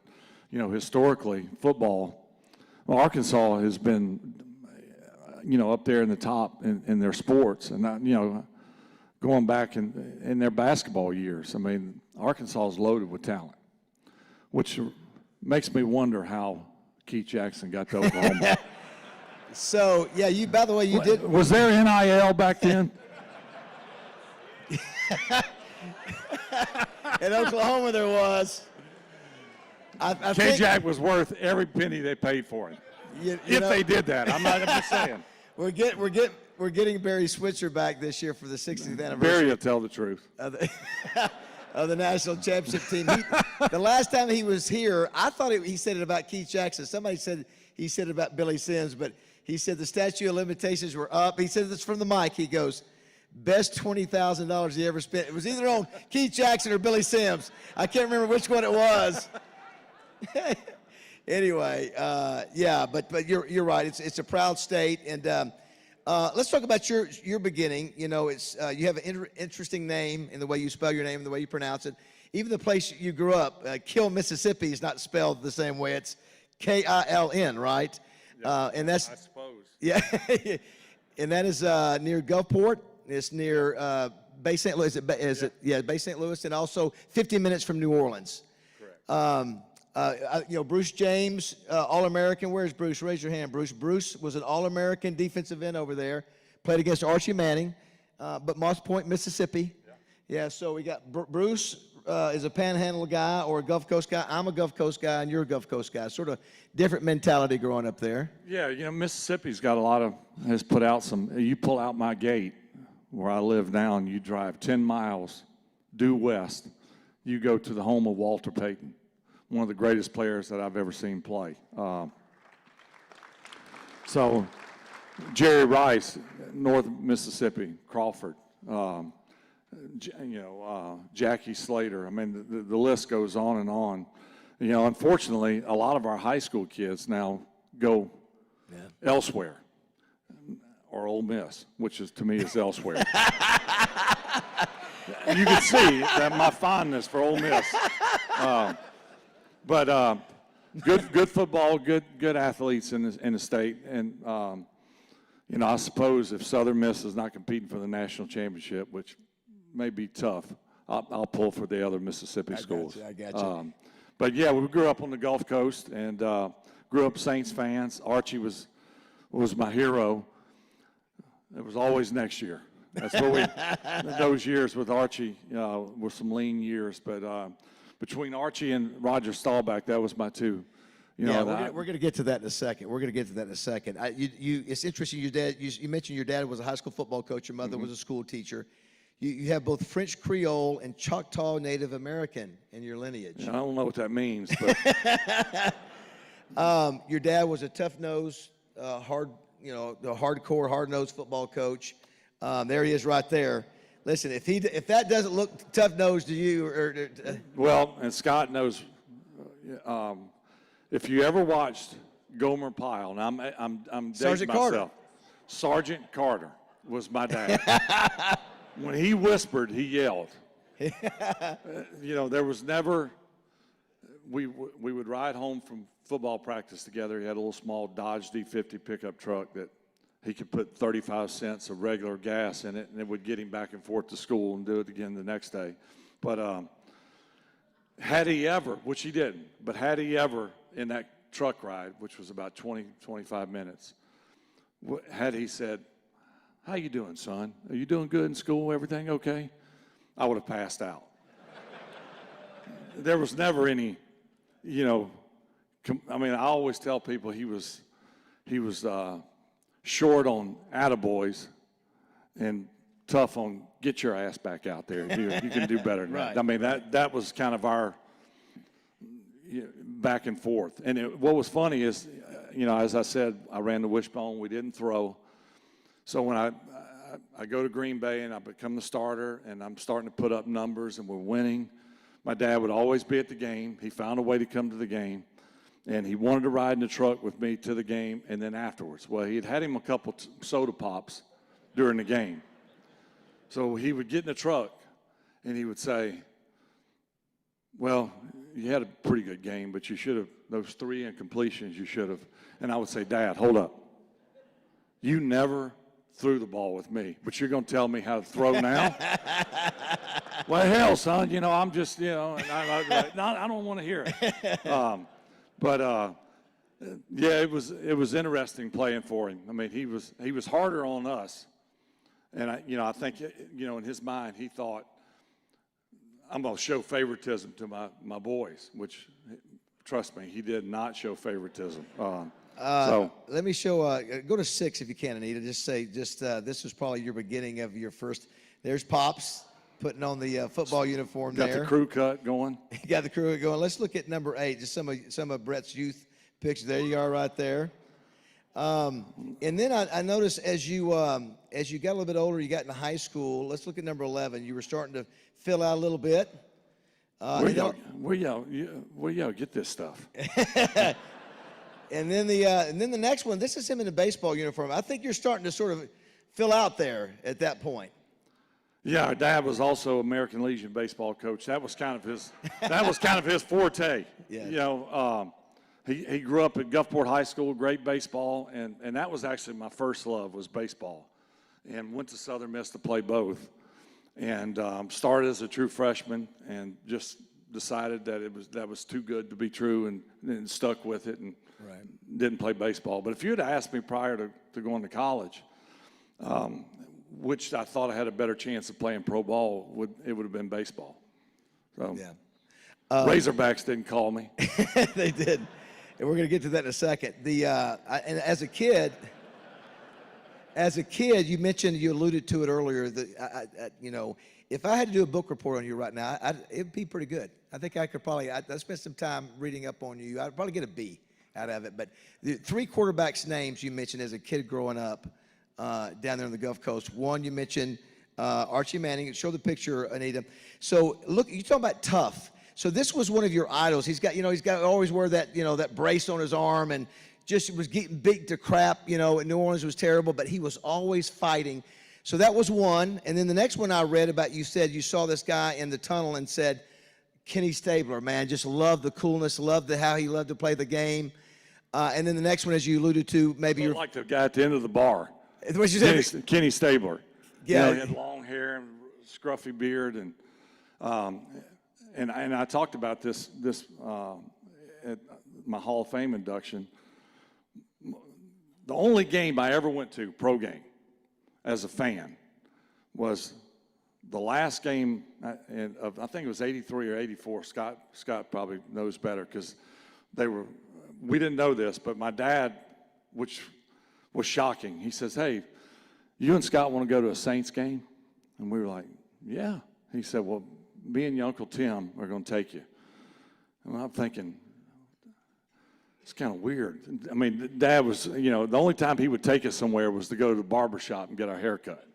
historically, football, Arkansas has been, up there in the top in their sports. And, going back in their basketball years, Arkansas is loaded with talent, which makes me wonder how Keith Jackson got to Oklahoma. So, yeah, by the way, you did. Was there NIL back then? In Oklahoma, there was. K-Jack was worth every penny they paid for him. If they did that, I'm just saying. We're getting Barry Switzer back this year for the 60th anniversary. Barry will tell the truth. Of the national championship team. The last time he was here, I thought he said it about Keith Jackson. Somebody said he said it about Billy Sims, but he said the statute of limitations were up. He said this from the mic. He goes, best $20,000 he ever spent. It was either on Keith Jackson or Billy Sims. I can't remember which one it was. Anyway, but you're right. It's a proud state, and let's talk about your beginning. You have an interesting name in the way you spell your name and the way you pronounce it. Even the place you grew up, Kill, Mississippi, is not spelled the same way. It's K-I-L-N, right? And that's, I suppose. Yeah, and that is near Gulfport. It's near Bay St. Louis. Yeah, Bay St. Louis, and also 50 minutes from New Orleans. Correct. Bruce James, All-American. Where's Bruce? Raise your hand, Bruce. Bruce was an All-American defensive end over there. Played against Archie Manning, but Moss Point, Mississippi. Yeah, so we got Bruce is a Panhandle guy or a Gulf Coast guy. I'm a Gulf Coast guy, and you're a Gulf Coast guy. Sort of different mentality growing up there. Yeah, Mississippi's got has put out some. You pull out my gate where I live now, and you drive 10 miles due west. You go to the home of Walter Payton, one of the greatest players that I've ever seen play. So Jerry Rice, North Mississippi, Crawford, Jackie Slater. The list goes on and on. Unfortunately, a lot of our high school kids now go elsewhere, or Ole Miss, which is to me is elsewhere. You can see that my fondness for Ole Miss. But good football, good athletes in the state, and I suppose if Southern Miss is not competing for the national championship, which may be tough, I'll pull for the other Mississippi schools. I got you. But yeah, we grew up on the Gulf Coast and grew up Saints fans. Archie was my hero. It was always next year. That's what we, those years with Archie were some lean years. But between Archie and Roger Staubach, that was my two. We're going to get to that in a second. It's interesting. Your dad. You mentioned your dad was a high school football coach. Your mother was a school teacher. You have both French Creole and Choctaw Native American in your lineage. I don't know what that means, but your dad was a tough-nosed, hardcore, hard-nosed football coach. There he is, right there. Listen, if that doesn't look tough-nosed to you, well, and Scott knows. If you ever watched Gomer Pyle, and I'm dating Sergeant myself. Carter. Sergeant Carter was my dad. When he whispered, he yelled. There was never. We would ride home from football practice together. He had a little small Dodge D50 pickup truck that he could put 35 cents of regular gas in it, and it would get him back and forth to school and do it again the next day. But had he ever, which he didn't, but had he ever in that truck ride, which was about 20, 25 minutes, had he said, "How you doing, son? Are you doing good in school? Everything okay?" I would have passed out. There was never any, I always tell people he was short on attaboys and tough on get your ass back out there. You can do better than Right. that. I mean, that was kind of our back and forth. And what was funny is, as I said, I ran the wishbone. We didn't throw. So when I go to Green Bay and I become the starter and I'm starting to put up numbers and we're winning, my dad would always be at the game. He found a way to come to the game. And he wanted to ride in the truck with me to the game and then afterwards. Well, he had him a couple soda pops during the game. So he would get in the truck and he would say, "Well, you had a pretty good game, but you should have, those 3 incompletions, you should have." And I would say, "Dad, hold up. You never threw the ball with me, but you're going to tell me how to throw now?" "Well, hell, son, I'm just, and I don't want to hear it." Yeah, it was interesting playing for him. I mean, he was harder on us. And I think, in his mind, he thought, "I'm going to show favoritism to my boys," which, trust me, he did not show favoritism. Let me show, go to 6 if you can, Anita. Just say, this was probably your beginning of your first. There's Pops putting on the football uniform there. Got the crew cut going. You got the crew going. Let's look at number 8, just some of Brett's youth pictures. There you are right there. And then I noticed as you got a little bit older, you got into high school. Let's look at number 11. You were starting to fill out a little bit. Where y'all get this stuff? And then the next one. This is him in the baseball uniform. I think you're starting to sort of fill out there at that point. Yeah, our dad was also American Legion baseball coach. That was kind of his forte. Yeah. He grew up at Gulfport High School, great baseball, and that was actually my first love was baseball. And went to Southern Miss to play both. And started as a true freshman and just decided that was too good to be true and stuck with it and didn't play baseball. But if you had asked me prior to going to college, which I thought I had a better chance of playing pro ball, it would have been baseball. So Yeah. Razorbacks didn't call me. They did. And we're going to get to that in a second. And as a kid, you mentioned, you alluded to it earlier, that, if I had to do a book report on you right now, it'd be pretty good. I think I could probably, I spent some time reading up on you. I'd probably get a B out of it. But the 3 quarterbacks' names you mentioned as a kid growing up down there on the Gulf Coast. One, you mentioned Archie Manning. Show the picture, Anita. So look, you're talking about tough. So this was one of your idols. He's got always wear that, that brace on his arm and just was getting beat to crap, and New Orleans was terrible, but he was always fighting. So that was one. And then the next one I read about, you said you saw this guy in the tunnel and said, Kenny Stabler, man, just loved the coolness, loved how he loved to play the game. And then the next one, as you alluded to, maybe you're like the guy at the end of the bar. What you said? Kenny Stabler. Yeah. He had long hair and scruffy beard, and and I talked about this at my Hall of Fame induction. The only game I ever went to, pro game, as a fan, was the last game of, I think it was 83 or 84. Scott probably knows better because we didn't know this, but my dad, which was shocking, he says, "Hey, you and Scott want to go to a Saints game?" And we were like, "Yeah." He said, "Well, me and your Uncle Tim are going to take you." And I'm thinking, it's kind of weird. I mean, Dad was, the only time he would take us somewhere was to go to the barber shop and get our hair cut.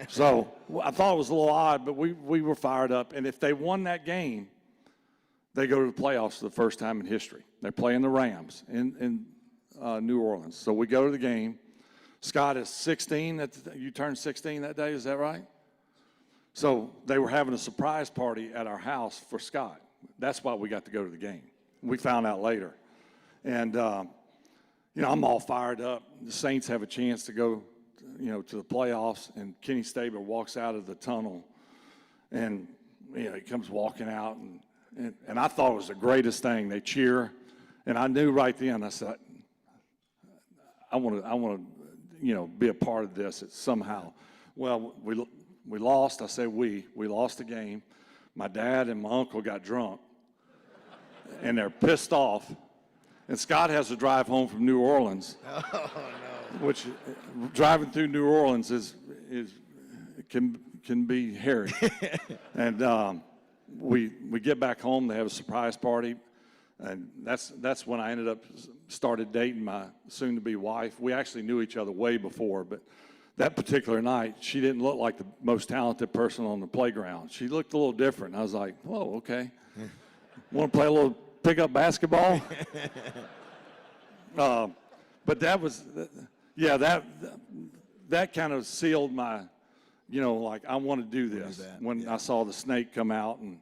So I thought it was a little odd, but we were fired up. And if they won that game, they go to the playoffs for the first time in history. They're playing the Rams in New Orleans. So we go to the game. Scott is 16. You turned 16 that day, is that right? So they were having a surprise party at our house for Scott. That's why we got to go to the game. We found out later. And, I'm all fired up. The Saints have a chance to go, to the playoffs, and Kenny Stabler walks out of the tunnel, and, he comes walking out, and I thought it was the greatest thing. They cheer, and I knew right then, I said, I want to, be a part of this somehow. Well, we lost. I say we lost the game. My dad and my uncle got drunk, and they're pissed off. And Scott has to drive home from New Orleans, which driving through New Orleans can be hairy. And we get back home. They have a surprise party, and that's when I started dating my soon-to-be wife. We actually knew each other way before, but that particular night, she didn't look like the most talented person on the playground. She looked a little different. I was like, "Whoa, okay. Want to play a little pickup basketball?" But that was, that kind of sealed my, I want to do this when I saw the snake come out. And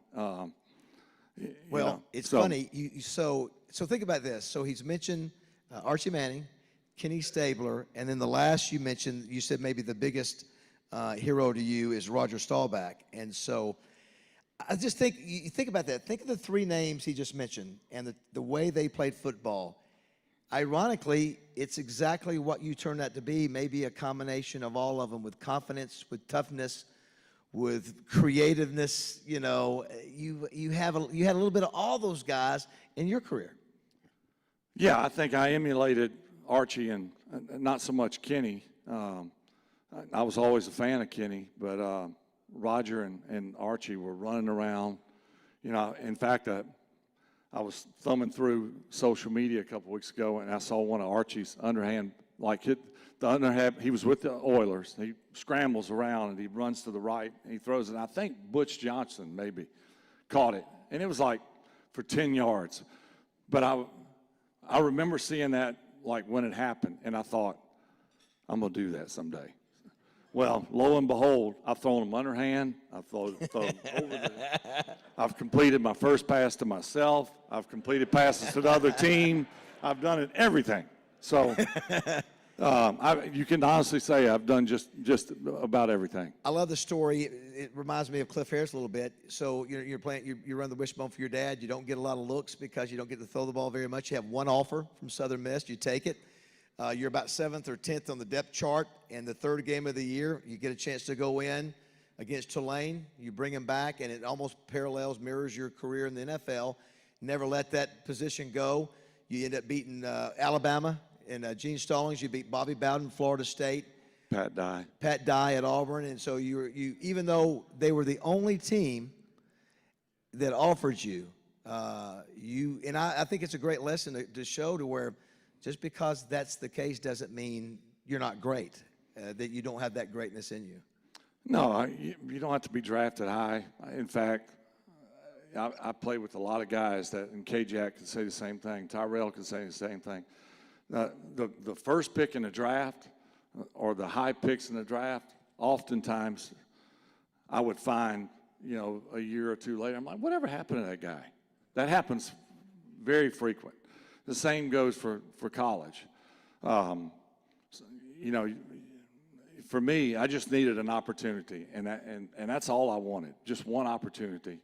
it's funny. So think about this. So he's mentioned Archie Manning, Kenny Stabler, and then the last you mentioned, you said maybe the biggest hero to you is Roger Staubach. And so I just think, you think about that. Think of the three names he just mentioned and the way they played football. Ironically, it's exactly what you turned out to be, maybe a combination of all of them, with confidence, with toughness, with creativeness. You had a little bit of all those guys in your career. Yeah, I think I emulated Archie and not so much Kenny. I was always a fan of Kenny, but Roger and Archie were running around. In fact, I was thumbing through social media a couple weeks ago, and I saw one of Archie's underhand, hit the underhand. He was with the Oilers. He scrambles around, and he runs to the right, and he throws it. I think Butch Johnson maybe caught it, and it was for 10 yards. But I remember seeing that when it happened, and I thought, I'm going to do that someday. Well, lo and behold, I've thrown them underhand. I've thrown them over I've completed my first pass to myself. I've completed passes to the other team. I've done it, everything. So you can honestly say I've done just about everything. I love the story. It reminds me of Cliff Harris a little bit. So you're playing, you run the wishbone for your dad. You don't get a lot of looks because you don't get to throw the ball very much. You have one offer from Southern Miss. You take it. You're about 7th or 10th on the depth chart, and the third game of the year, you get a chance to go in against Tulane. You bring him back, and it almost mirrors your career in the NFL. Never let that position go. You end up beating Alabama and Gene Stallings. You beat Bobby Bowden, Florida State. Pat Dye at Auburn. And so you even though they were the only team that offered you, I think it's a great lesson to show to where just because that's the case doesn't mean you're not great, that you don't have that greatness in you. No, you don't have to be drafted high. In fact, I played with a lot of guys and K-Jack could say the same thing. Tyrell could say the same thing. The first pick in the draft or the high picks in the draft, oftentimes I would find, a year or two later, I'm like, whatever happened to that guy? That happens very frequent. The same goes for college. For me, I just needed an opportunity, and that's all I wanted, just one opportunity.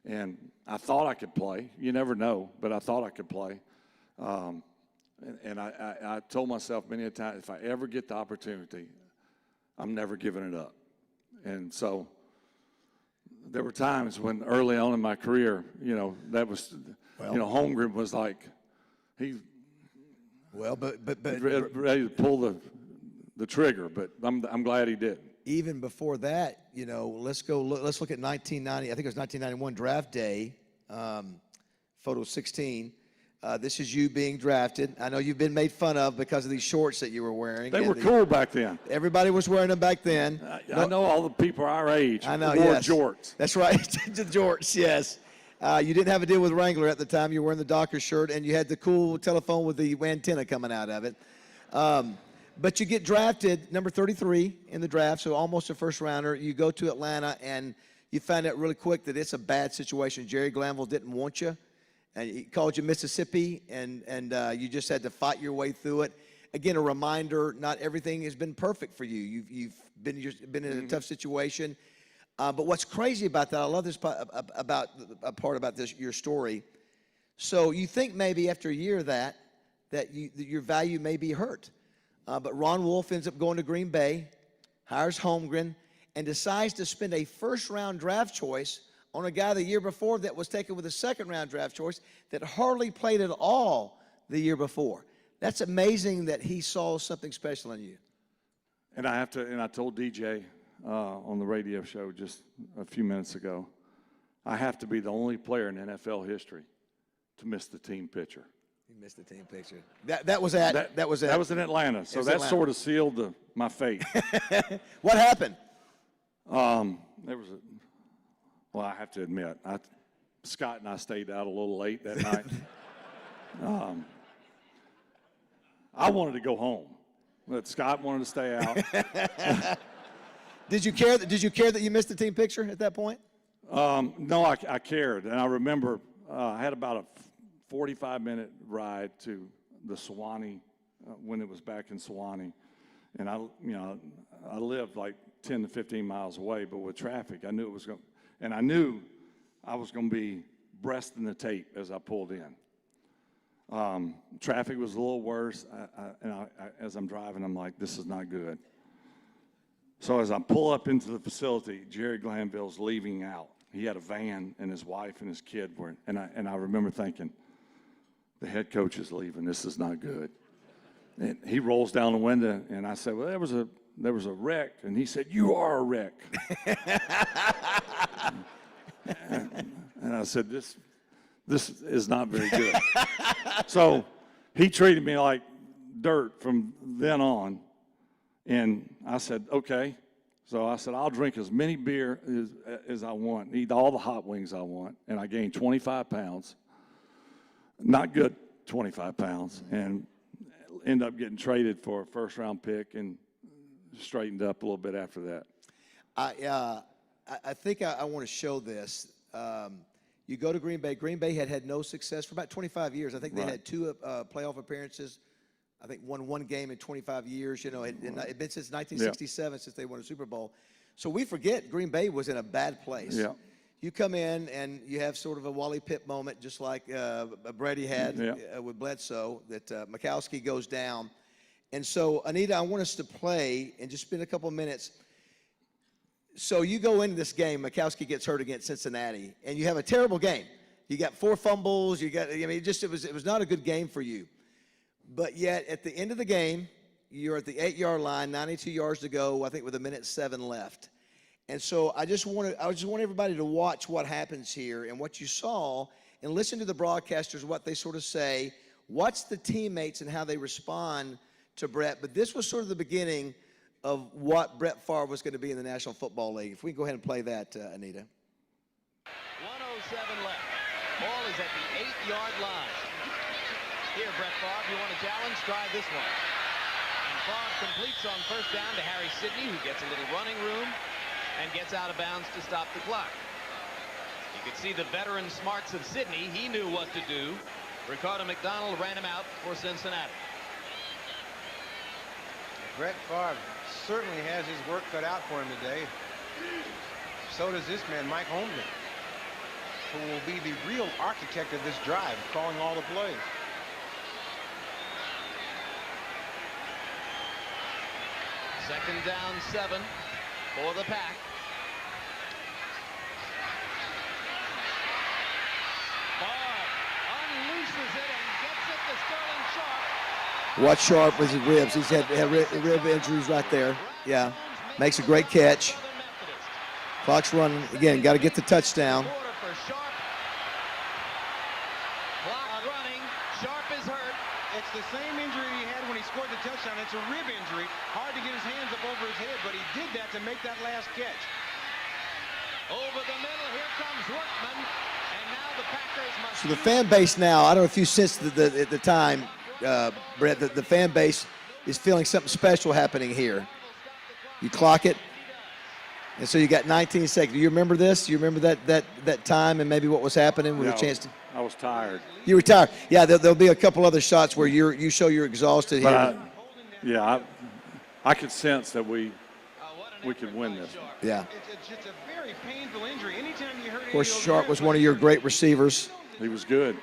And I thought I could play. You never know, but I thought I could play. And I told myself many a time, if I ever get the opportunity, I'm never giving it up. And so there were times when early on in my career, that was, Holmgren was like, he ready to pull the trigger, but I'm glad he did. Even before that, let's look at 1990. I think it was 1991 draft day, photo 16. This is you being drafted. I know you've been made fun of because of these shorts that you were wearing. They were cool back then. Everybody was wearing them back then. I know all the people our age I know, wore yes. jorts. That's right, the jorts, yes. You didn't have a deal with Wrangler at the time. You were wearing the Docker shirt, and you had the cool telephone with the antenna coming out of it. But you get drafted, number 33 in the draft, so almost a first-rounder. You go to Atlanta, and you find out really quick that it's a bad situation. Jerry Glanville didn't want you, and he called you Mississippi, and you just had to fight your way through it. Again, a reminder, not everything has been perfect for you. You've been in a tough situation. But what's crazy about that, I love this part about this, your story. So you think maybe after a year of that your value may be hurt. But Ron Wolf ends up going to Green Bay, hires Holmgren, and decides to spend a first-round draft choice on a guy the year before that was taken with a second-round draft choice that hardly played at all the year before. That's amazing that he saw something special in you. And I told DJ on the radio show just a few minutes ago, I have to be the only player in NFL history to miss the team picture. You missed the team picture. That was in Atlanta. So that sort of sealed my fate. What happened? There was well, I have to admit, Scott and I stayed out a little late that night. I wanted to go home, but Scott wanted to stay out. Did you care that you missed the team picture at that point? No, I cared, and I remember I had about a 45-minute ride to the Sewanee when it was back in Sewanee, and I lived like 10 to 15 miles away, but with traffic, I knew it was going, and I knew I was going to be breasting the tape as I pulled in. Traffic was a little worse, as I'm driving, I'm like, this is not good. So as I pull up into the facility, Jerry Glanville's leaving out. He had a van, and his wife and his kid were, and I remember thinking, the head coach is leaving. This is not good. And he rolls down the window, and I said, well, there was a wreck. And he said, you are a wreck. and I said, this is not very good. So he treated me like dirt from then on. And I said, okay. So I said, I'll drink as many beer as I want, eat all the hot wings I want. And I gained 25 pounds. Not good 25 pounds, and end up getting traded for a first-round pick and straightened up a little bit after that. I think I want to show this. You go to Green Bay. Green Bay had no success for about 25 years. I think they had 2 playoff appearances. I think won 1 game in 25 years. It'd been since 1967 since they won a Super Bowl. So we forget Green Bay was in a bad place. Yeah. You come in and you have sort of a Wally Pipp moment, just like Brady had with Bledsoe, that Mikowski goes down. And so, Anita, I want us to play and just spend a couple of minutes. So you go into this game, Mikowski gets hurt against Cincinnati, and you have a terrible game. You got 4 fumbles. It was not a good game for you. But yet, at the end of the game, you're at the 8-yard line, 92 yards to go, I think with 1:07 left. And so I just want everybody to watch what happens here and what you saw and listen to the broadcasters, what they sort of say, watch the teammates and how they respond to Brett. But this was sort of the beginning of what Brett Favre was going to be in the National Football League. If we can go ahead and play that, Anita. 1:07 left. Ball is at the 8-yard line. Here, Brett Favre, you want a challenge? Try this one. And Favre completes on first down to Harry Sidney, who gets a little running room and gets out of bounds to stop the clock. You could see the veteran smarts of Sidney. He knew what to do. Ricardo McDonald ran him out for Cincinnati. Brett Favre certainly has his work cut out for him today. So does this man, Mike Holmgren. who will be the real architect of this drive, calling all the plays. Second down 7 for the Pack. Favre unlooses it and gets it to Sterling Sharp. Watch Sharp with his ribs. He's had rib injuries right there. Yeah. Makes a great catch. Clock's running. Again, got to get the touchdown. Clock running. Sharp is hurt. It's the same injury he had when he scored the touchdown. It's a rib injury. Hard to get his hands up over his head, but he did that to make that last catch. Over the middle, here comes Workman, and now the Packers must... So the fan base now, I don't know if you sensed at the time, Brett, the fan base is feeling something special happening here. You clock it, and so you got 19 seconds. Do you remember this? You remember that time and maybe what was happening with a chance to... I was tired. You were tired. Yeah, there'll be a couple other shots where you show you're exhausted here. But I could sense that we could win this. Yeah. It's just a very painful injury. Anytime you hurt Of course, Sharp was one of your great receivers. He was good.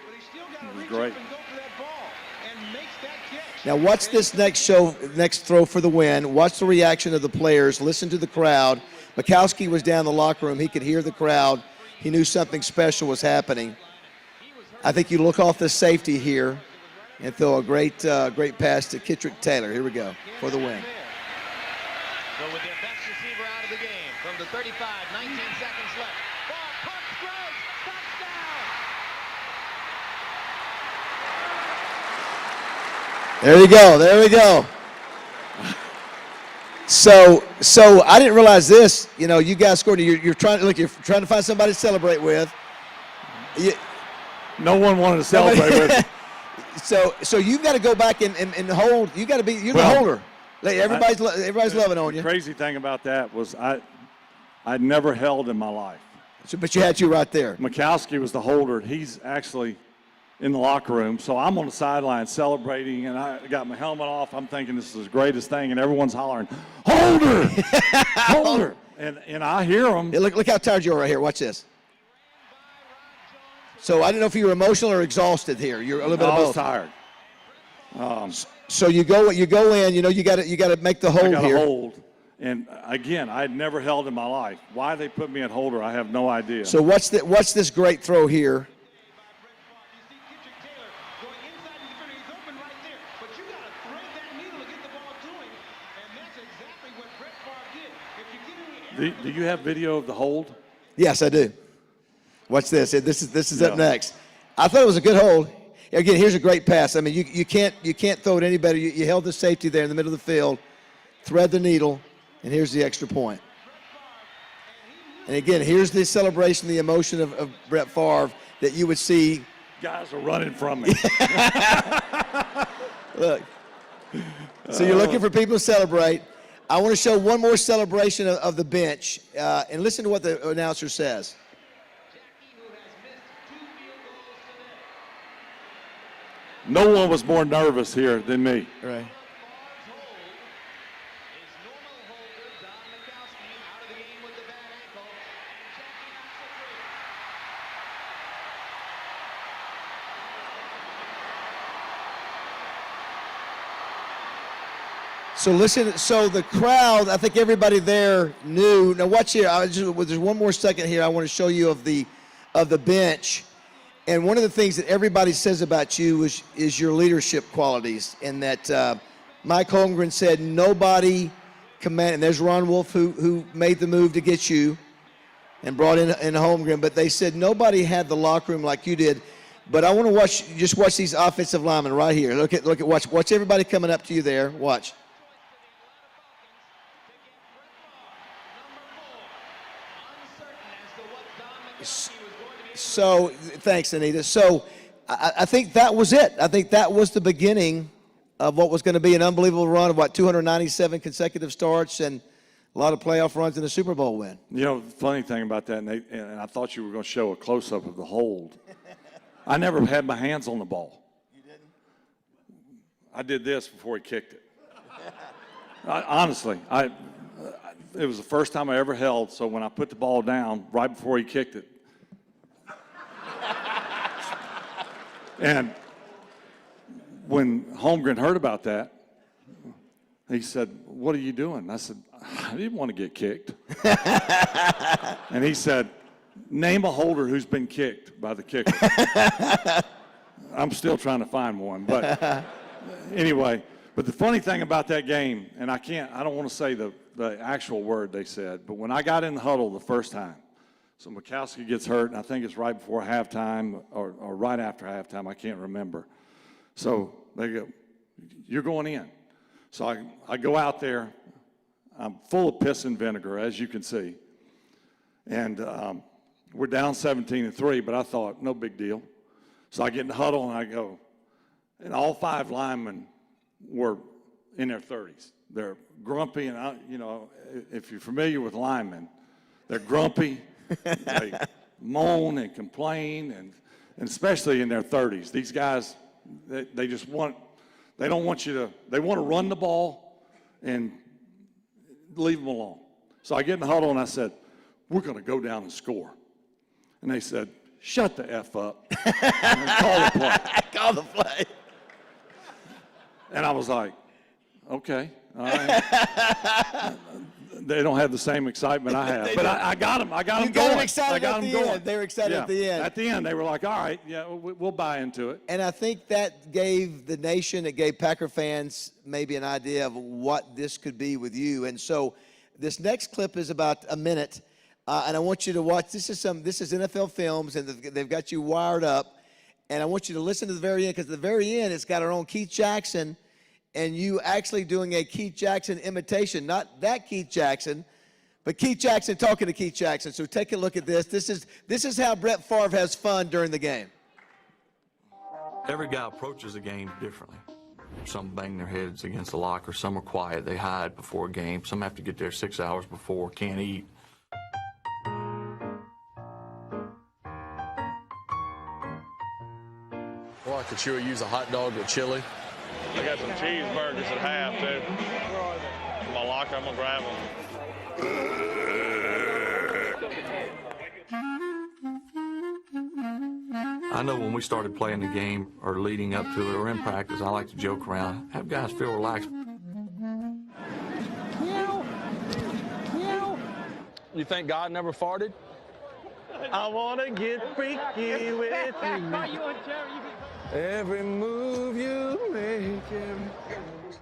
He was great. Now watch this next throw for the win. Watch the reaction of the players. Listen to the crowd. Mikowski was down in the locker room. He could hear the crowd. He knew something special was happening. I think you look off the safety here and throw a great pass to Kittrick Taylor. Here we go for the win. So with their best receiver out of the game from the 35, 19 seconds left. Ball pumps through, touchdown! There you go. There we go. So I didn't realize this. You know, you guys scored. You're trying to find somebody to celebrate with. No one wanted to celebrate with. So you've got to go back and hold. You got to be. You're the holder. Like everybody's loving on you. The crazy thing about that was I'd never held in my life. So, but you had you right there. Mikowski was the holder. He's actually in the locker room. So I'm on the sideline celebrating, and I got my helmet off. I'm thinking this is the greatest thing, and everyone's hollering, "Holder, holder!" And I hear them. Yeah, look how tired you are right here. Watch this. So I didn't know if you were emotional or exhausted here. You're a little bit of both. I was tired. So you go in. You know you got to make the hold I got here. to hold. And again, I had never held in my life. Why they put me at holder, I have no idea. So watch this great throw here. Do you have video of the hold? Yes, I do. Watch this. This is up next. I thought it was a good hold. Again, here's a great pass. I mean, you can't throw it any better. You held the safety there in the middle of the field, thread the needle, and here's the extra point. And again, here's the celebration, the emotion of Brett Favre that you would see. Guys are running from me. Look. So you're looking for people to celebrate. I want to show one more celebration of the bench, and listen to what the announcer says. No one was more nervous here than me. Right. So listen, so the crowd, I think everybody there knew. Now watch here, there's one more second here I want to show you of the bench. And one of the things that everybody says about you is your leadership qualities, and that Mike Holmgren said nobody commanded, and there's Ron Wolf who made the move to get you and brought in Holmgren, but they said nobody had the locker room like you did. But I want to watch these offensive linemen right here. Watch everybody coming up to you there. Watch. So, thanks, Anita. So, I think that was it. I think that was the beginning of what was going to be an unbelievable run of, 297 consecutive starts and a lot of playoff runs and a Super Bowl win. You know, the funny thing about that, and I thought you were going to show a close-up of the hold. I never had my hands on the ball. You didn't? I did this before he kicked it. Honestly, it was the first time I ever held, so when I put the ball down right before he kicked it, And when Holmgren heard about that, he said, "What are you doing?" I said, "I didn't want to get kicked." And he said, "Name a holder who's been kicked by the kicker." I'm still trying to find one, but anyway. But the funny thing about that game, and I don't want to say the actual word they said, but when I got in the huddle the first time, so Mikowski gets hurt, and I think it's right before halftime or right after halftime, I can't remember. So they go, "You're going in." So I go out there. I'm full of piss and vinegar, as you can see. And we're down 17-3, but I thought, no big deal. So I get in the huddle, and I go, and all 5 linemen were in their 30s. They're grumpy, and if you're familiar with linemen, they're grumpy. They moan and complain, and especially in their 30s. These guys, they want to run the ball and leave them alone. So I get in the huddle, and I said, "We're going to go down and score." And they said, "Shut the F up." And call the play. Call the play. And I was like, okay, all right. They don't have the same excitement I have. But I got them. I got them going. You got them excited at the end. They were excited at the end. At the end, they were like, all right, yeah, we'll buy into it. And I think that gave the nation, it gave Packer fans maybe an idea of what this could be with you. And so this next clip is about a minute. And I want you to watch. This is NFL Films, and they've got you wired up. And I want you to listen to the very end, because at the very end, it's got our own Keith Jackson, and you actually doing a Keith Jackson imitation. Not that Keith Jackson, but Keith Jackson talking to Keith Jackson. So take a look at this. This is how Brett Favre has fun during the game. Every guy approaches a game differently. Some bang their heads against the locker. Some are quiet. They hide before a game. Some have to get there 6 hours before, can't eat. Well, I could sure use a hot dog with chili. I got some cheeseburgers at half, too. Where are they? In my locker, I'm going to grab them. I know when we started playing the game or leading up to it or in practice, I like to joke around, have guys feel relaxed. You think God never farted? I want to get freaky with you. Every move you make.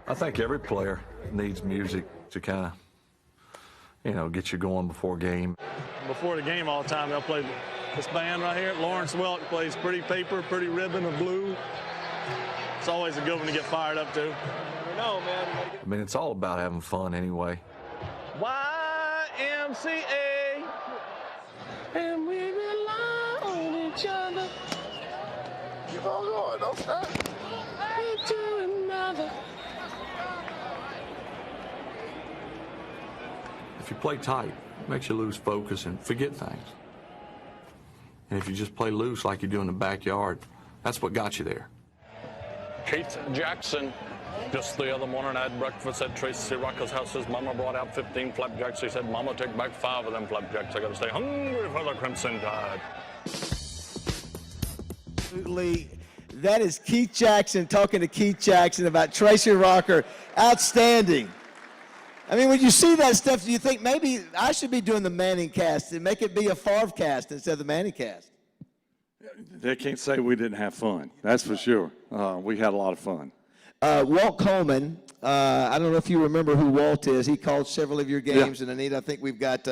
I think every player needs music to kind of, get you going before a game. Before the game all the time, they'll play this band right here. Lawrence Welk plays Pretty Paper, Pretty Ribbon of Blue. It's always a good one to get fired up to. I know, man. I mean, it's all about having fun anyway. YMCA. And we rely on each other. Keep on going, okay? To another. If you play tight, it makes you lose focus and forget things. And if you just play loose like you do in the backyard, that's what got you there. Keith Jackson. Just the other morning I had breakfast at Tracy Rocca's house. His mama brought out 15 flapjacks. He said, "Mama, take back 5 of them flapjacks. I got to stay hungry for the Crimson Tide." Absolutely. That is Keith Jackson talking to Keith Jackson about Tracy Rocker. Outstanding. I mean, when you see that stuff, you think maybe I should be doing the Manning cast and make it be a Favre cast instead of the Manning cast. They can't say we didn't have fun. That's for sure. We had a lot of fun. Walt Coleman, I don't know if you remember who Walt is. He called several of your games, Yeah. and Anita, I think we've got,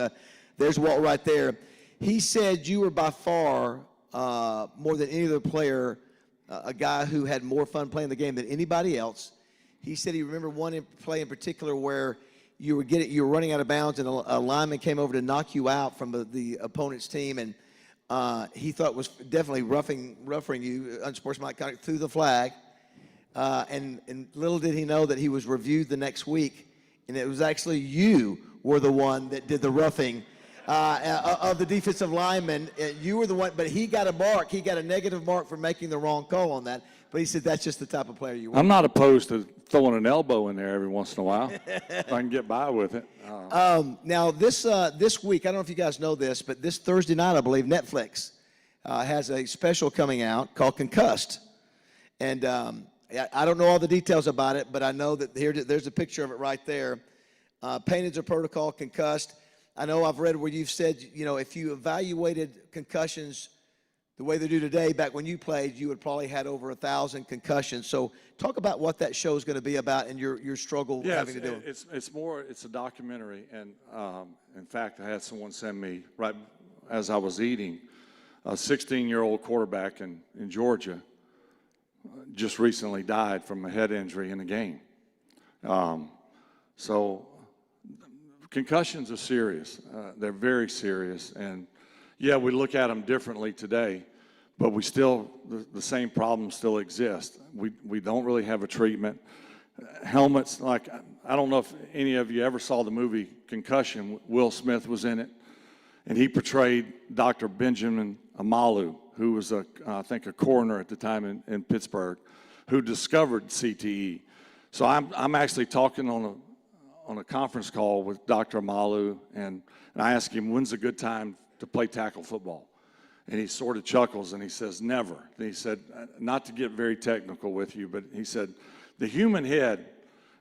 there's Walt right there. He said you were by far, more than any other player, a guy who had more fun playing the game than anybody else. He said he remembered one play in particular where you were running out of bounds, and a lineman came over to knock you out from the opponent's team, and he thought it was definitely roughing you, unsportsmanlike conduct, through the flag. And little did he know that he was reviewed the next week, and it was actually you were the one that did the roughing of the defensive lineman. You were the one, but he got a mark. He got a negative mark for making the wrong call on that. But he said that's just the type of player you are. I'm not opposed to throwing an elbow in there every once in a while if I can get by with it. Now, this week, I don't know if you guys know this, but this Thursday night, I believe, Netflix has a special coming out called Concussed. And I don't know all the details about it, but I know that there's a picture of it right there. Painted a protocol, concussed. I know I've read where you've said, if you evaluated concussions the way they do today, back when you played, you would probably had over 1,000 concussions. So talk about what that show is going to be about and your struggle having to do it. It's a documentary. And in fact, I had someone send me, right as I was eating, a 16-year-old quarterback in Georgia just recently died from a head injury in a game. So concussions are serious. They're very serious. And yeah, we look at them differently today, but we still, the same problems still exist. We don't really have a treatment. Helmets, like, I don't know if any of you ever saw the movie Concussion. Will Smith was in it, and he portrayed Dr. Benjamin Amalu, who was, I think, a coroner at the time in Pittsburgh, who discovered CTE. So I'm actually talking on a conference call with Dr. Amalu, and I asked him, when's a good time to play tackle football? And he sort of chuckles and he says, never. And he said, not to get very technical with you, but he said, the human head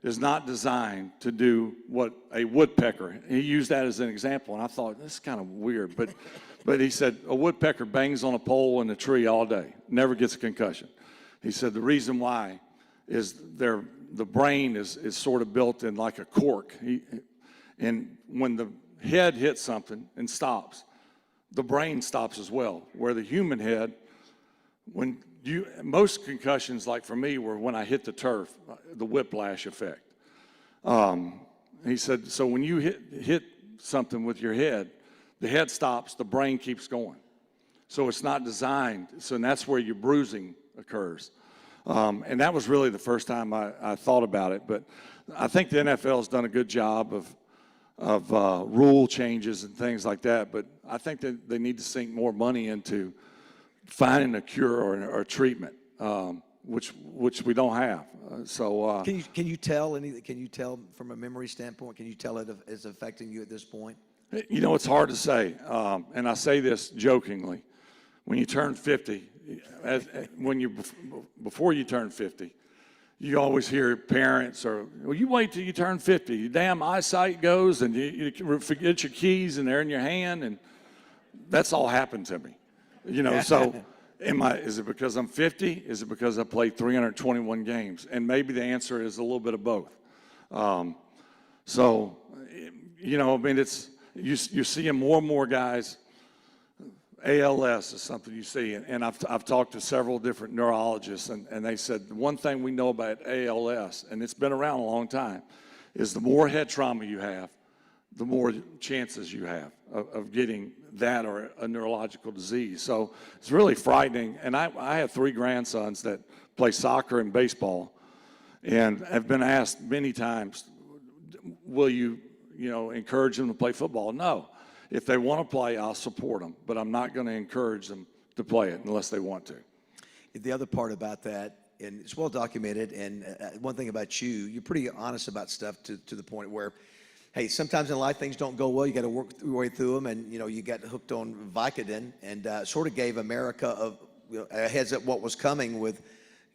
is not designed to do what a woodpecker, he used that as an example, and I thought, this is kind of weird, but he said, a woodpecker bangs on a pole in a tree all day, never gets a concussion. He said, the reason why is the brain is sort of built in like a cork. And when the head hits something and stops, the brain stops as well. Where the human head, most concussions, like for me, were when I hit the turf, the whiplash effect. He said, so when you hit something with your head, the head stops, the brain keeps going. So it's not designed, and that's where your bruising occurs. And that was really the first time I thought about it. But I think the NFL has done a good job of rule changes and things like that. But I think that they need to sink more money into finding a cure or a treatment, which we don't have. Can you tell Can you tell from a memory standpoint? Can you tell it is affecting you at this point? It's hard to say, and I say this jokingly. When you turn 50, before you turn 50, you always hear parents well, you wait till you turn 50, your damn eyesight goes and you forget your keys and they're in your hand, and that's all happened to me. So is it because I'm 50? Is it because I played 321 games? And maybe the answer is a little bit of both. You're seeing more and more guys. ALS is something you see, and I've talked to several different neurologists, and they said the one thing we know about ALS, and it's been around a long time, is the more head trauma you have, the more chances you have of getting that or a neurological disease. So it's really frightening, and I have 3 grandsons that play soccer and baseball, and have been asked many times, will you encourage them to play football? No. If they want to play, I'll support them, but I'm not going to encourage them to play it unless they want to. The other part about that, and it's well documented, and one thing about you're pretty honest about stuff to the point where, hey, sometimes in life things don't go well. You got to work your way through them, and you got hooked on Vicodin, and sort of gave America a heads up what was coming with,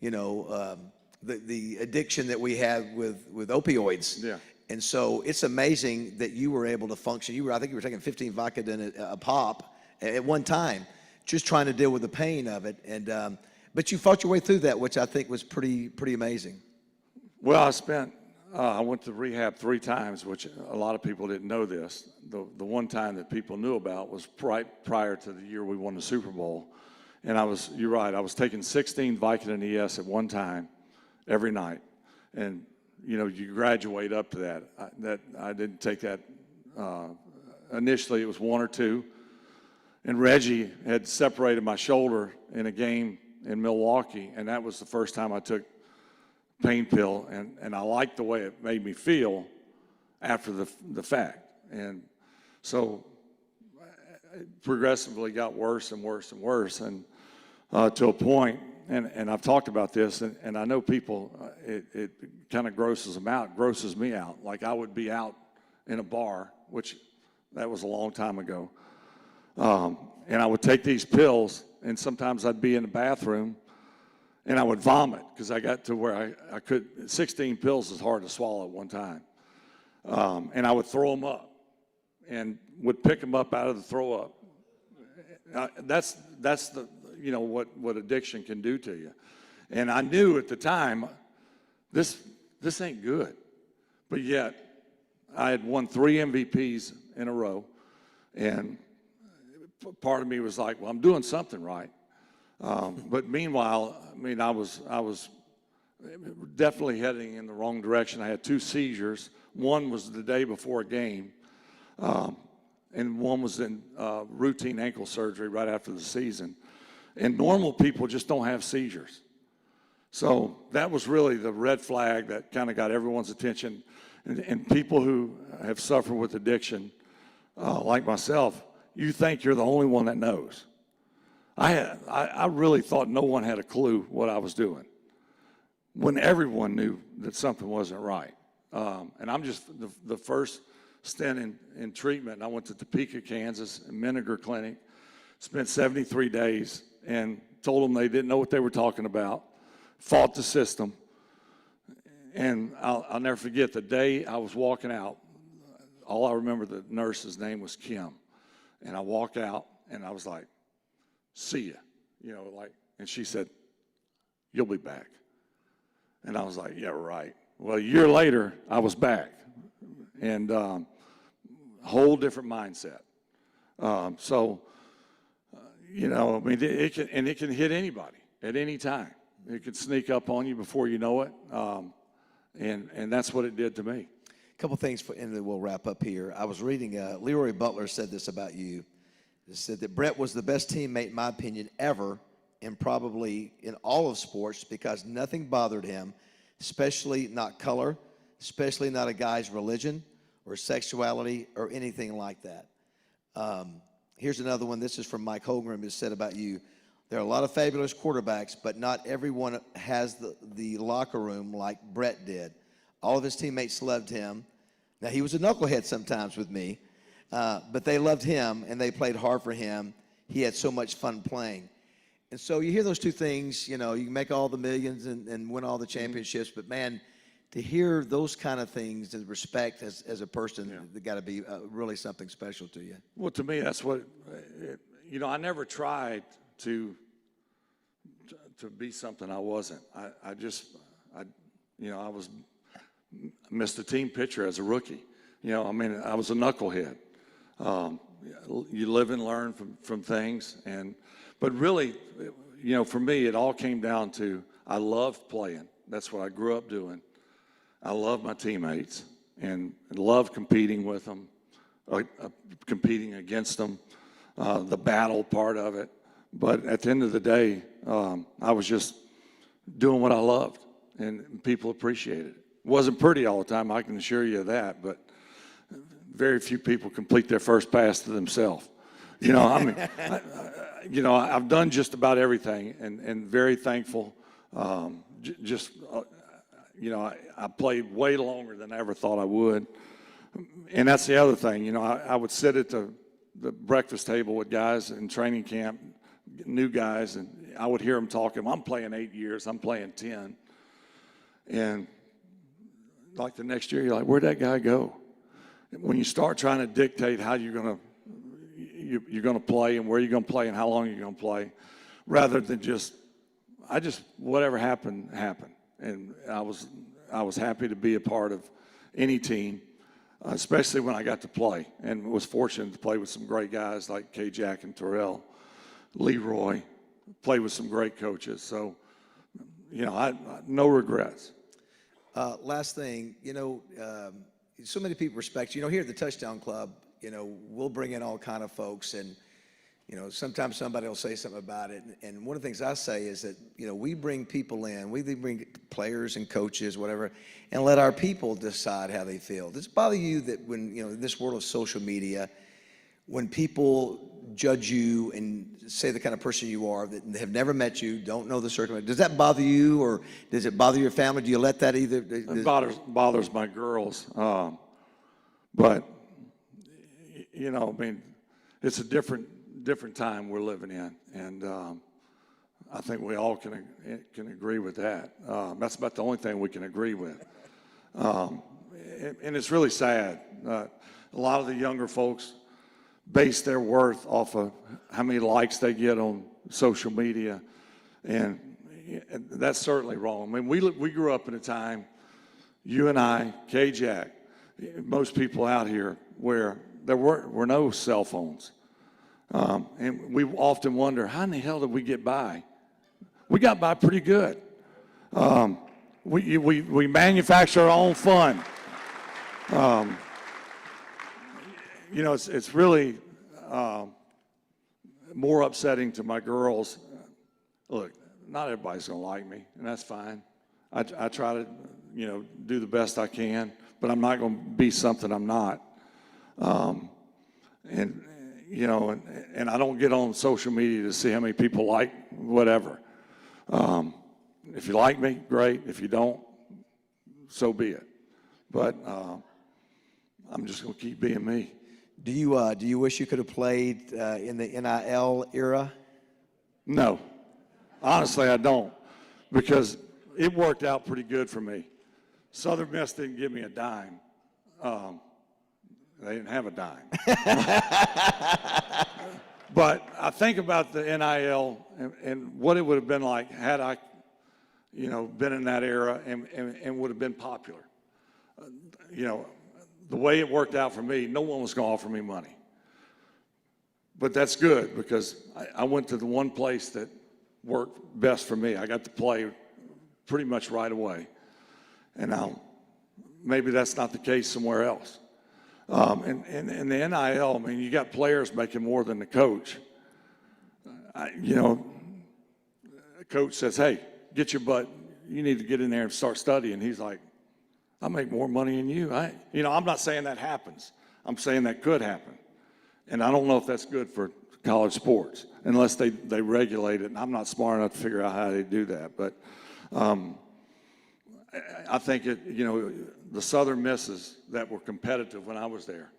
the addiction that we have with opioids. Yeah. And so it's amazing that you were able to function. I think you were taking 15 Vicodin a pop at one time, just trying to deal with the pain of it. And but you fought your way through that, which I think was pretty amazing. Well, I went to rehab 3 times, which a lot of people didn't know this. The one time that people knew about was prior to the year we won the Super Bowl. And you're right, I was taking 16 Vicodin ES at one time every night. And you graduate up to that. I didn't take that. Initially, it was 1 or 2. And Reggie had separated my shoulder in a game in Milwaukee, and that was the first time I took pain pill, and I liked the way it made me feel after the fact. And so it progressively got worse and worse and worse, and to a point, and I've talked about this, and I know people, it kind of grosses me out. Like I would be out in a bar, which that was a long time ago, and I would take these pills, and sometimes I'd be in the bathroom, and I would vomit because I got to where I could, 16 pills is hard to swallow at one time. And I would throw them up and would pick them up out of the throw up. That's the, you know, what addiction can do to you. And I knew at the time, this ain't good. But yet, I had won 3 MVPs in a row, and part of me was like, well, I'm doing something right. But meanwhile, I mean, I was definitely heading in the wrong direction. I had 2 seizures. One was the day before a game, and one was in routine ankle surgery right after the season. And normal people just don't have seizures. So that was really the red flag that kind of got everyone's attention. And people who have suffered with addiction, like myself, you think you're the only one that knows. I really thought no one had a clue what I was doing, when everyone knew that something wasn't right. And I'm just the first stint in treatment. And I went to Topeka, Kansas, a Menninger Clinic, spent 73 days, and told them they didn't know what they were talking about, fought the system. And I'll never forget the day I was walking out. All I remember, the nurse's name was Kim. And I walked out, and I was like, see ya. You know, like, and she said, you'll be back. And I was like, yeah, right. Well, a year later, I was back. And whole different mindset. You know, I mean, it can hit anybody at any time. It could sneak up on you before you know it. And that's what it did to me. A couple things, and then we'll wrap up here. I was reading, Leroy Butler said this about you. He said that Brett was the best teammate, in my opinion, ever, and probably in all of sports, because nothing bothered him, especially not color, especially not a guy's religion or sexuality or anything like that. Here's another one. This is from Mike Holmgren. It said about you. There are a lot of fabulous quarterbacks, but not everyone has the locker room like Brett did. All of his teammates loved him. Now, he was a knucklehead sometimes with me, but they loved him, and they played hard for him. He had so much fun playing. And so you hear those two things, you know, you can make all the millions and win all the championships, but, man, to hear those kind of things and respect as a person, got to be really something special to you. Well, to me, that's what, you know, I never tried to be something I wasn't. I missed a team picture as a rookie. You know, I mean, I was a knucklehead. You live and learn from things, but really, you know, for me, it all came down to I loved playing. That's what I grew up doing. I love my teammates and love competing with them, competing against them, the battle part of it. But at the end of the day, I was just doing what I loved, and people appreciated it. It wasn't pretty all the time, I can assure you of that, but very few people complete their first pass to themselves. You know, I mean, I've done just about everything, and very thankful. I played way longer than I ever thought I would. And that's the other thing, you know, I would sit at the breakfast table with guys in training camp, new guys, and I would hear them talking. I'm playing 8 years, I'm playing 10. And like the next year, you're like, where'd that guy go? When you start trying to dictate how you're gonna play and where you're gonna play and how long you're gonna play, rather than whatever happened, happened. And I was happy to be a part of any team, especially when I got to play, and was fortunate to play with some great guys like K. Jack and Terrell, Leroy, played with some great coaches. So, you know, no regrets. Last thing, you know, so many people respect you. You know, here at the Touchdown Club, you know, we'll bring in all kind of folks, and you know, sometimes somebody will say something about it. And one of the things I say is that, you know, we bring people in, we bring players and coaches, whatever, and let our people decide how they feel. Does it bother you that when, you know, in this world of social media, when people judge you and say the kind of person you are, that have never met you, don't know the circumstances, does that bother you, or does it bother your family? Do you let that either? It bothers my girls. But, you know, I mean, it's a different time we're living in, and I think we all can agree with that. That's about the only thing we can agree with. And it's really sad. A lot of the younger folks base their worth off of how many likes they get on social media, and that's certainly wrong. I mean, we grew up in a time, you and I, K-Jack, most people out here, where there were no cell phones. And we often wonder, how in the hell did we get by? We got by pretty good. We manufacture our own fun. You know, it's really more upsetting to my girls. Look, not everybody's going to like me, and that's fine. I try to, you know, do the best I can, but I'm not going to be something I'm not. And you know, and I don't get on social media to see how many people like whatever. If you like me, great. If you don't, so be it. But I'm just going to keep being me. Do you wish you could have played in the NIL era? No. Honestly, I don't, because it worked out pretty good for me. Southern Miss didn't give me a dime. They didn't have a dime. But I think about the NIL and what it would have been like had I, you know, been in that era and would have been popular. You know, the way it worked out for me, no one was going to offer me money. But that's good, because I went to the one place that worked best for me. I got to play pretty much right away. And now maybe that's not the case somewhere else. And the NIL, I mean, you got players making more than the coach. You know, a coach says, hey, get your butt, you need to get in there and start studying. He's like, I make more money than you. You know, I'm not saying that happens. I'm saying that could happen. And I don't know if that's good for college sports, unless they regulate it. And I'm not smart enough to figure out how they do that. But I think you know, the Southern Misses that were competitive when I was there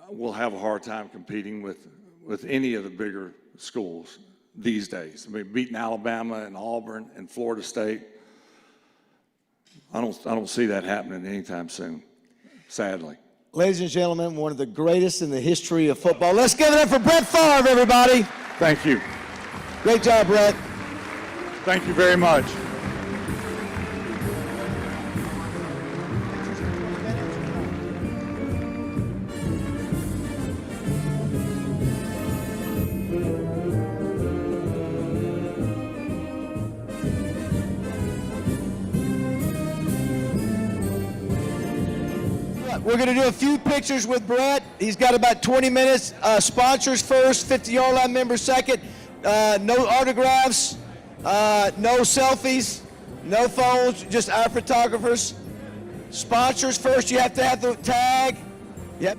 will have a hard time competing with any of the bigger schools these days. I mean, beating Alabama and Auburn and Florida State, I don't see that happening anytime soon, sadly. Ladies and gentlemen, one of the greatest in the history of football. Let's give it up for Brett Favre, everybody. Thank you. Great job, Brett. Thank you very much. We're going to do a few pictures with Brett. He's got about 20 minutes. Sponsors first, 50-yard line members second. No autographs, no selfies, no phones, just our photographers. Sponsors first. You have to have the tag. Yep.